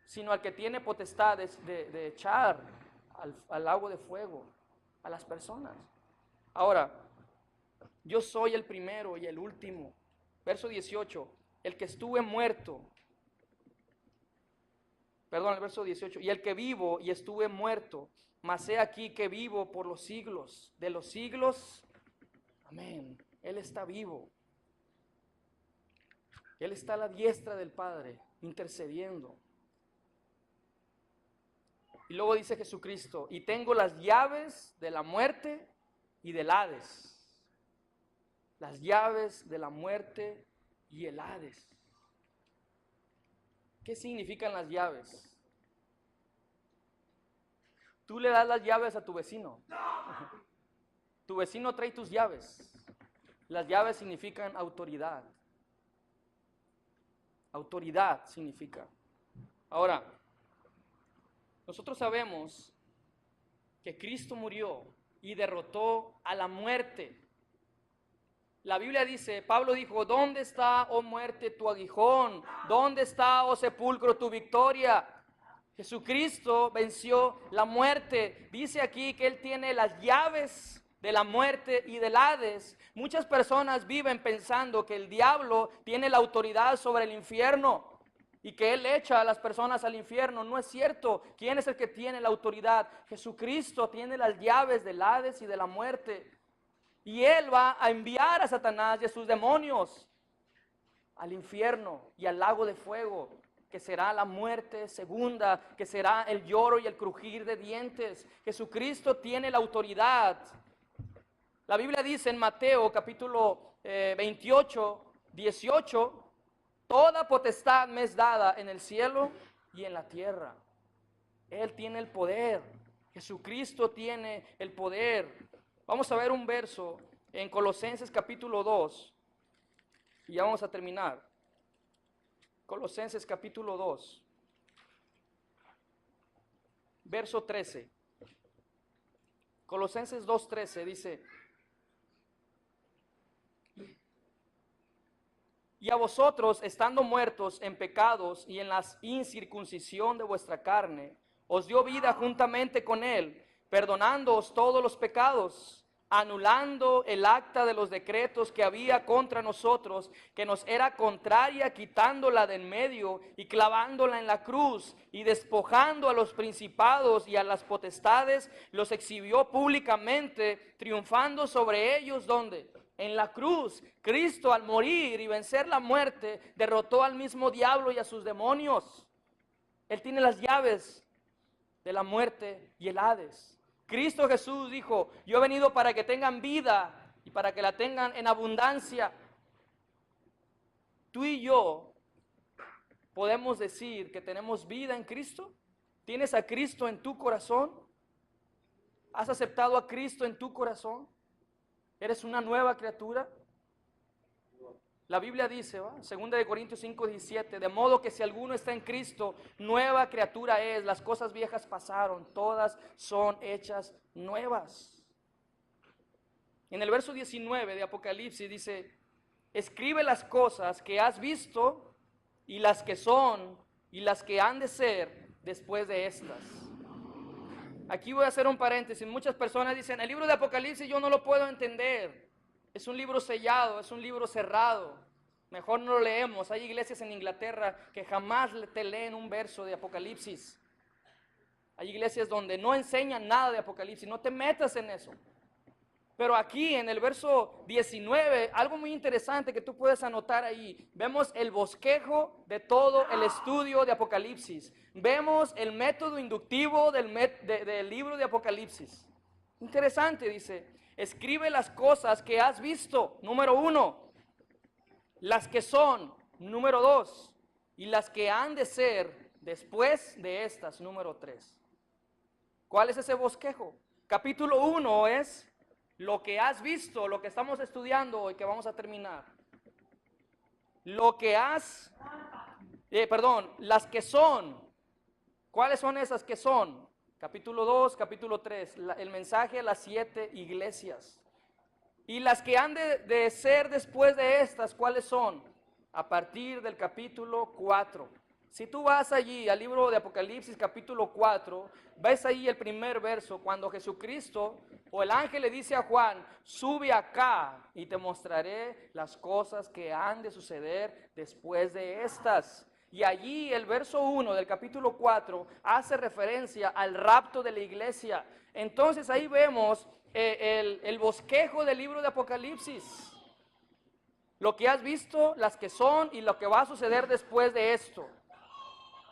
S1: sino al que tiene potestades de echar al lago de fuego a las personas. Ahora, yo soy el primero y el último. Verso 18, el que estuve muerto. Perdón, el verso 18, y el que vivo y estuve muerto, mas he aquí que vivo por los siglos de los siglos. Amén. Él está vivo. Él está a la diestra del Padre, intercediendo. Y luego dice Jesucristo, y tengo las llaves de la muerte y del Hades. Las llaves de la muerte y el Hades. ¿Qué significan las llaves? Tú le das las llaves a tu vecino. Tu vecino trae tus llaves. Las llaves significan autoridad. Autoridad significa. Ahora, nosotros sabemos que Cristo murió y derrotó a la muerte. La Biblia dice, Pablo dijo, ¿dónde está, oh muerte, tu aguijón? ¿Dónde está, oh sepulcro, tu victoria? Jesucristo venció la muerte. Dice aquí que Él tiene las llaves de la muerte y del Hades. Muchas personas viven pensando que el diablo tiene la autoridad sobre el infierno y que Él echa a las personas al infierno. No es cierto. ¿Quién es el que tiene la autoridad? Jesucristo tiene las llaves del Hades y de la muerte. Y Él va a enviar a Satanás y a sus demonios al infierno y al lago de fuego. que será la muerte segunda, que será el lloro y el crujir de dientes. Jesucristo tiene la autoridad. La Biblia dice en Mateo capítulo 28, 18, toda potestad me es dada en el cielo y en la tierra. Él tiene el poder. Jesucristo tiene el poder. Vamos a ver un verso en Colosenses capítulo 2 y ya vamos a terminar. Colosenses capítulo 2, verso 13. Colosenses 2:13 dice: y a vosotros, estando muertos en pecados y en la incircuncisión de vuestra carne, os dio vida juntamente con él, perdonándoos todos los pecados, anulando el acta de los decretos que había contra nosotros, que nos era contraria, quitándola de en medio y clavándola en la cruz, y despojando a los principados y a las potestades, los exhibió públicamente, triunfando sobre ellos, ¿dónde? En la cruz. Cristo, al morir y vencer la muerte, derrotó al mismo diablo y a sus demonios. Él tiene las llaves de la muerte y el Hades. Cristo Jesús dijo: yo he venido para que tengan vida y para que la tengan en abundancia. Tú y yo podemos decir que tenemos vida en Cristo. ¿Tienes a Cristo en tu corazón? ¿Has aceptado a Cristo en tu corazón? ¿Eres una nueva criatura? La Biblia dice, ¿va? 2 de Corintios 5:17, de modo que si alguno está en Cristo, nueva criatura es, las cosas viejas pasaron, todas son hechas nuevas. En el verso 19 de Apocalipsis dice: escribe las cosas que has visto y las que son y las que han de ser después de estas. Aquí voy a hacer un paréntesis. Muchas personas dicen: el libro de Apocalipsis yo no lo puedo entender. Es un libro sellado, es un libro cerrado. Mejor no lo leemos. Hay iglesias en Inglaterra que jamás te leen un verso de Apocalipsis. Hay iglesias donde no enseñan nada de Apocalipsis. No te metas en eso. Pero aquí en el verso 19, algo muy interesante que tú puedes anotar ahí. Vemos el bosquejo de todo el estudio de Apocalipsis. Vemos el método inductivo del libro de Apocalipsis. Interesante, dice: escribe las cosas que has visto, número 1, las que son, número 2, y las que han de ser después de estas, número 3. ¿Cuál es ese bosquejo? Capítulo 1 es lo que has visto, lo que estamos estudiando y que vamos a terminar. Lo que has, las que son. ¿Cuáles son esas que son? Capítulo 2, capítulo 3, el mensaje a las 7 iglesias. Y las que han de ser después de estas, ¿cuáles son? A partir del capítulo 4. Si tú vas allí al libro de Apocalipsis capítulo 4, ves ahí el primer verso, cuando Jesucristo o el ángel le dice a Juan: sube acá y te mostraré las cosas que han de suceder después de estas. Y allí el verso 1 del capítulo 4 hace referencia al rapto de la iglesia. Entonces ahí vemos el bosquejo del libro de Apocalipsis. Lo que has visto, las que son y lo que va a suceder después de esto.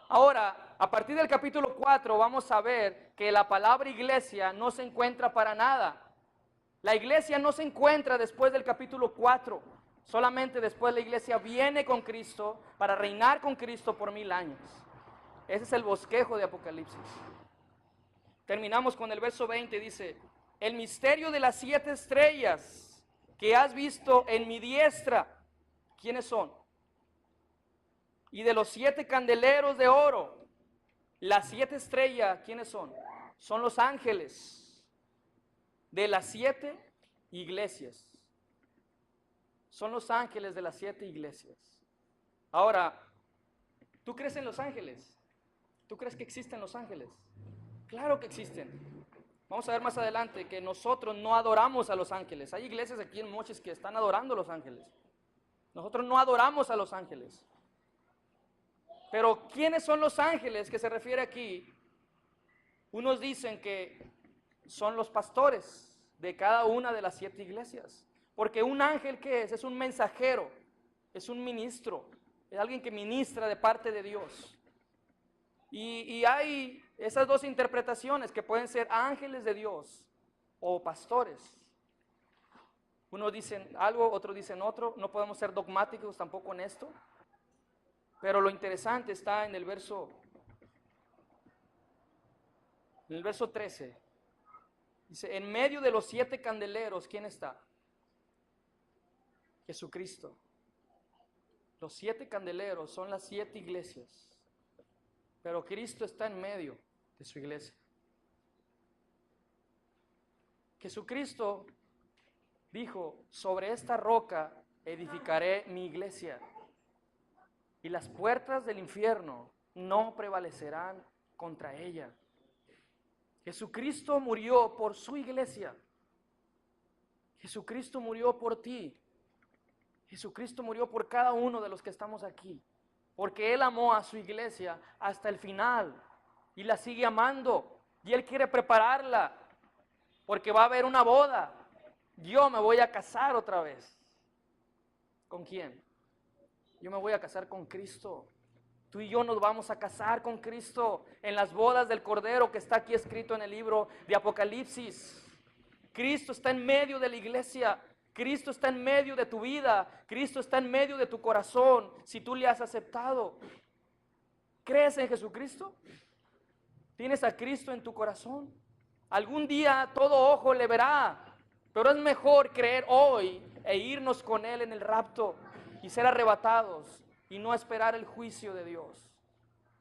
S1: Ahora, a partir del capítulo 4 vamos a ver que la palabra iglesia no se encuentra para nada. La iglesia no se encuentra después del capítulo 4. Solamente después la iglesia viene con Cristo para reinar con Cristo por 1000 años. Ese es el bosquejo de Apocalipsis. Terminamos con el verso 20, dice: el misterio de las 7 estrellas que has visto en mi diestra. ¿Quiénes son? Y de los 7 candeleros de oro. Las 7 estrellas, ¿quiénes son? Son los ángeles de las 7 iglesias. Son los ángeles de las 7 iglesias. Ahora, ¿tú crees en los ángeles? ¿Tú crees que existen los ángeles? Claro que existen. Vamos a ver más adelante que nosotros no adoramos a los ángeles. Hay iglesias aquí en Mochis que están adorando a los ángeles. Nosotros no adoramos a los ángeles. Pero ¿quiénes son los ángeles que se refiere aquí? Unos dicen que son los pastores de cada una de las 7 iglesias. Porque un ángel, ¿qué es? Es un mensajero, es un ministro. es alguien que ministra de parte de Dios. Y hay esas dos interpretaciones que pueden ser ángeles de Dios o pastores. Unos dicen algo, otros dicen otro. No podemos ser dogmáticos tampoco en esto. Pero lo interesante está en el verso 13. Dice, en medio de los 7 candeleros, ¿quién está? Jesucristo. Los 7 candeleros son las 7 iglesias. Pero Cristo está en medio de su iglesia. Jesucristo dijo, sobre esta roca edificaré mi iglesia, y las puertas del infierno no prevalecerán contra ella. Jesucristo murió por su iglesia. Jesucristo murió por ti. Jesucristo murió por cada uno de los que estamos aquí. Porque Él amó a su iglesia hasta el final y la sigue amando. Y Él quiere prepararla porque va a haber una boda. Yo me voy a casar otra vez. ¿Con quién? Yo me voy a casar con Cristo. Tú y yo nos vamos a casar con Cristo en las bodas del Cordero que está aquí escrito en el libro de Apocalipsis. Cristo está en medio de la iglesia. Cristo está en medio de tu vida. Cristo está en medio de tu corazón. Si tú le has aceptado. ¿Crees en Jesucristo? ¿Tienes a Cristo en tu corazón? Algún día todo ojo le verá. Pero es mejor creer hoy e irnos con Él en el rapto y ser arrebatados y no esperar el juicio de Dios.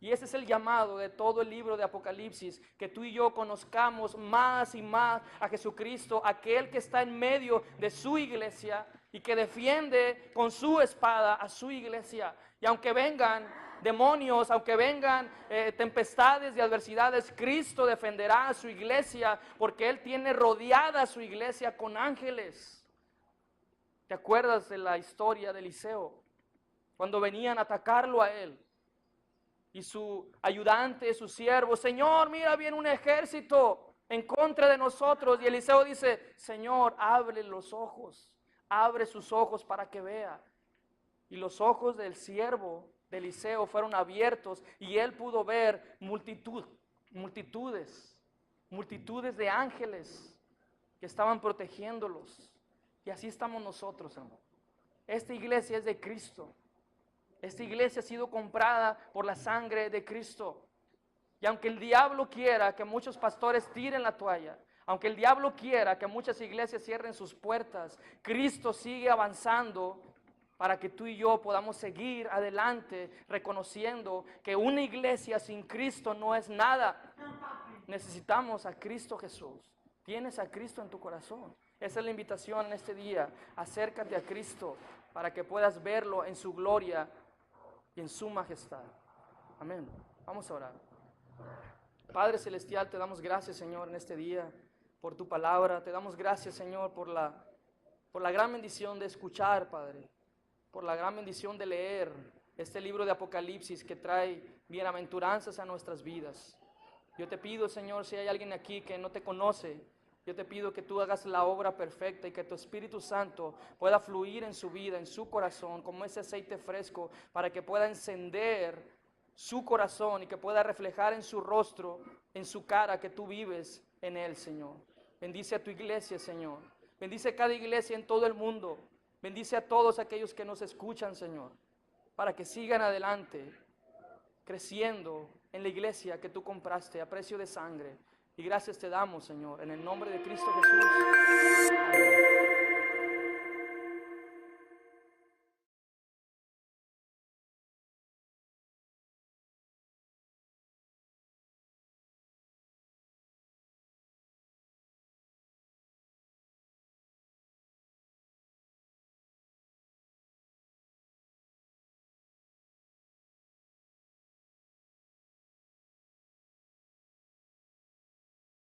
S1: Y ese es el llamado de todo el libro de Apocalipsis, que tú y yo conozcamos más y más a Jesucristo, aquel que está en medio de su iglesia y que defiende con su espada a su iglesia. Y aunque vengan demonios, aunque vengan tempestades y adversidades, Cristo defenderá a su iglesia porque Él tiene rodeada a su iglesia con ángeles. ¿Te acuerdas de la historia de Eliseo? Cuando venían a atacarlo a él. Y su ayudante, su siervo, Señor, mira, viene un ejército en contra de nosotros. Y Eliseo dice, Señor, abre los ojos, abre sus ojos para que vea. Y los ojos del siervo de Eliseo fueron abiertos y él pudo ver multitudes de ángeles que estaban protegiéndolos. Y así estamos nosotros, hermano. Esta iglesia es de Cristo. Esta iglesia ha sido comprada por la sangre de Cristo. Y aunque el diablo quiera que muchos pastores tiren la toalla, aunque el diablo quiera que muchas iglesias cierren sus puertas, Cristo sigue avanzando para que tú y yo podamos seguir adelante reconociendo que una iglesia sin Cristo no es nada. Necesitamos a Cristo Jesús. ¿Tienes a Cristo en tu corazón? Esa es la invitación en este día. Acércate a Cristo para que puedas verlo en su gloria y en su majestad. Amén. Vamos a orar. Padre Celestial, te damos gracias, Señor, en este día por tu palabra. Te damos gracias, Señor, por la gran bendición de escuchar, Padre. Por la gran bendición de leer este libro de Apocalipsis que trae bienaventuranzas a nuestras vidas. Yo te pido, Señor, si hay alguien aquí que no te conoce, yo te pido que tú hagas la obra perfecta y que tu Espíritu Santo pueda fluir en su vida, en su corazón, como ese aceite fresco, para que pueda encender su corazón y que pueda reflejar en su rostro, en su cara, que tú vives en él, Señor. Bendice a tu iglesia, Señor. Bendice a cada iglesia en todo el mundo. Bendice a todos aquellos que nos escuchan, Señor, para que sigan adelante, creciendo en la iglesia que tú compraste a precio de sangre. Y gracias te damos, Señor, en el nombre de Cristo Jesús. Amén.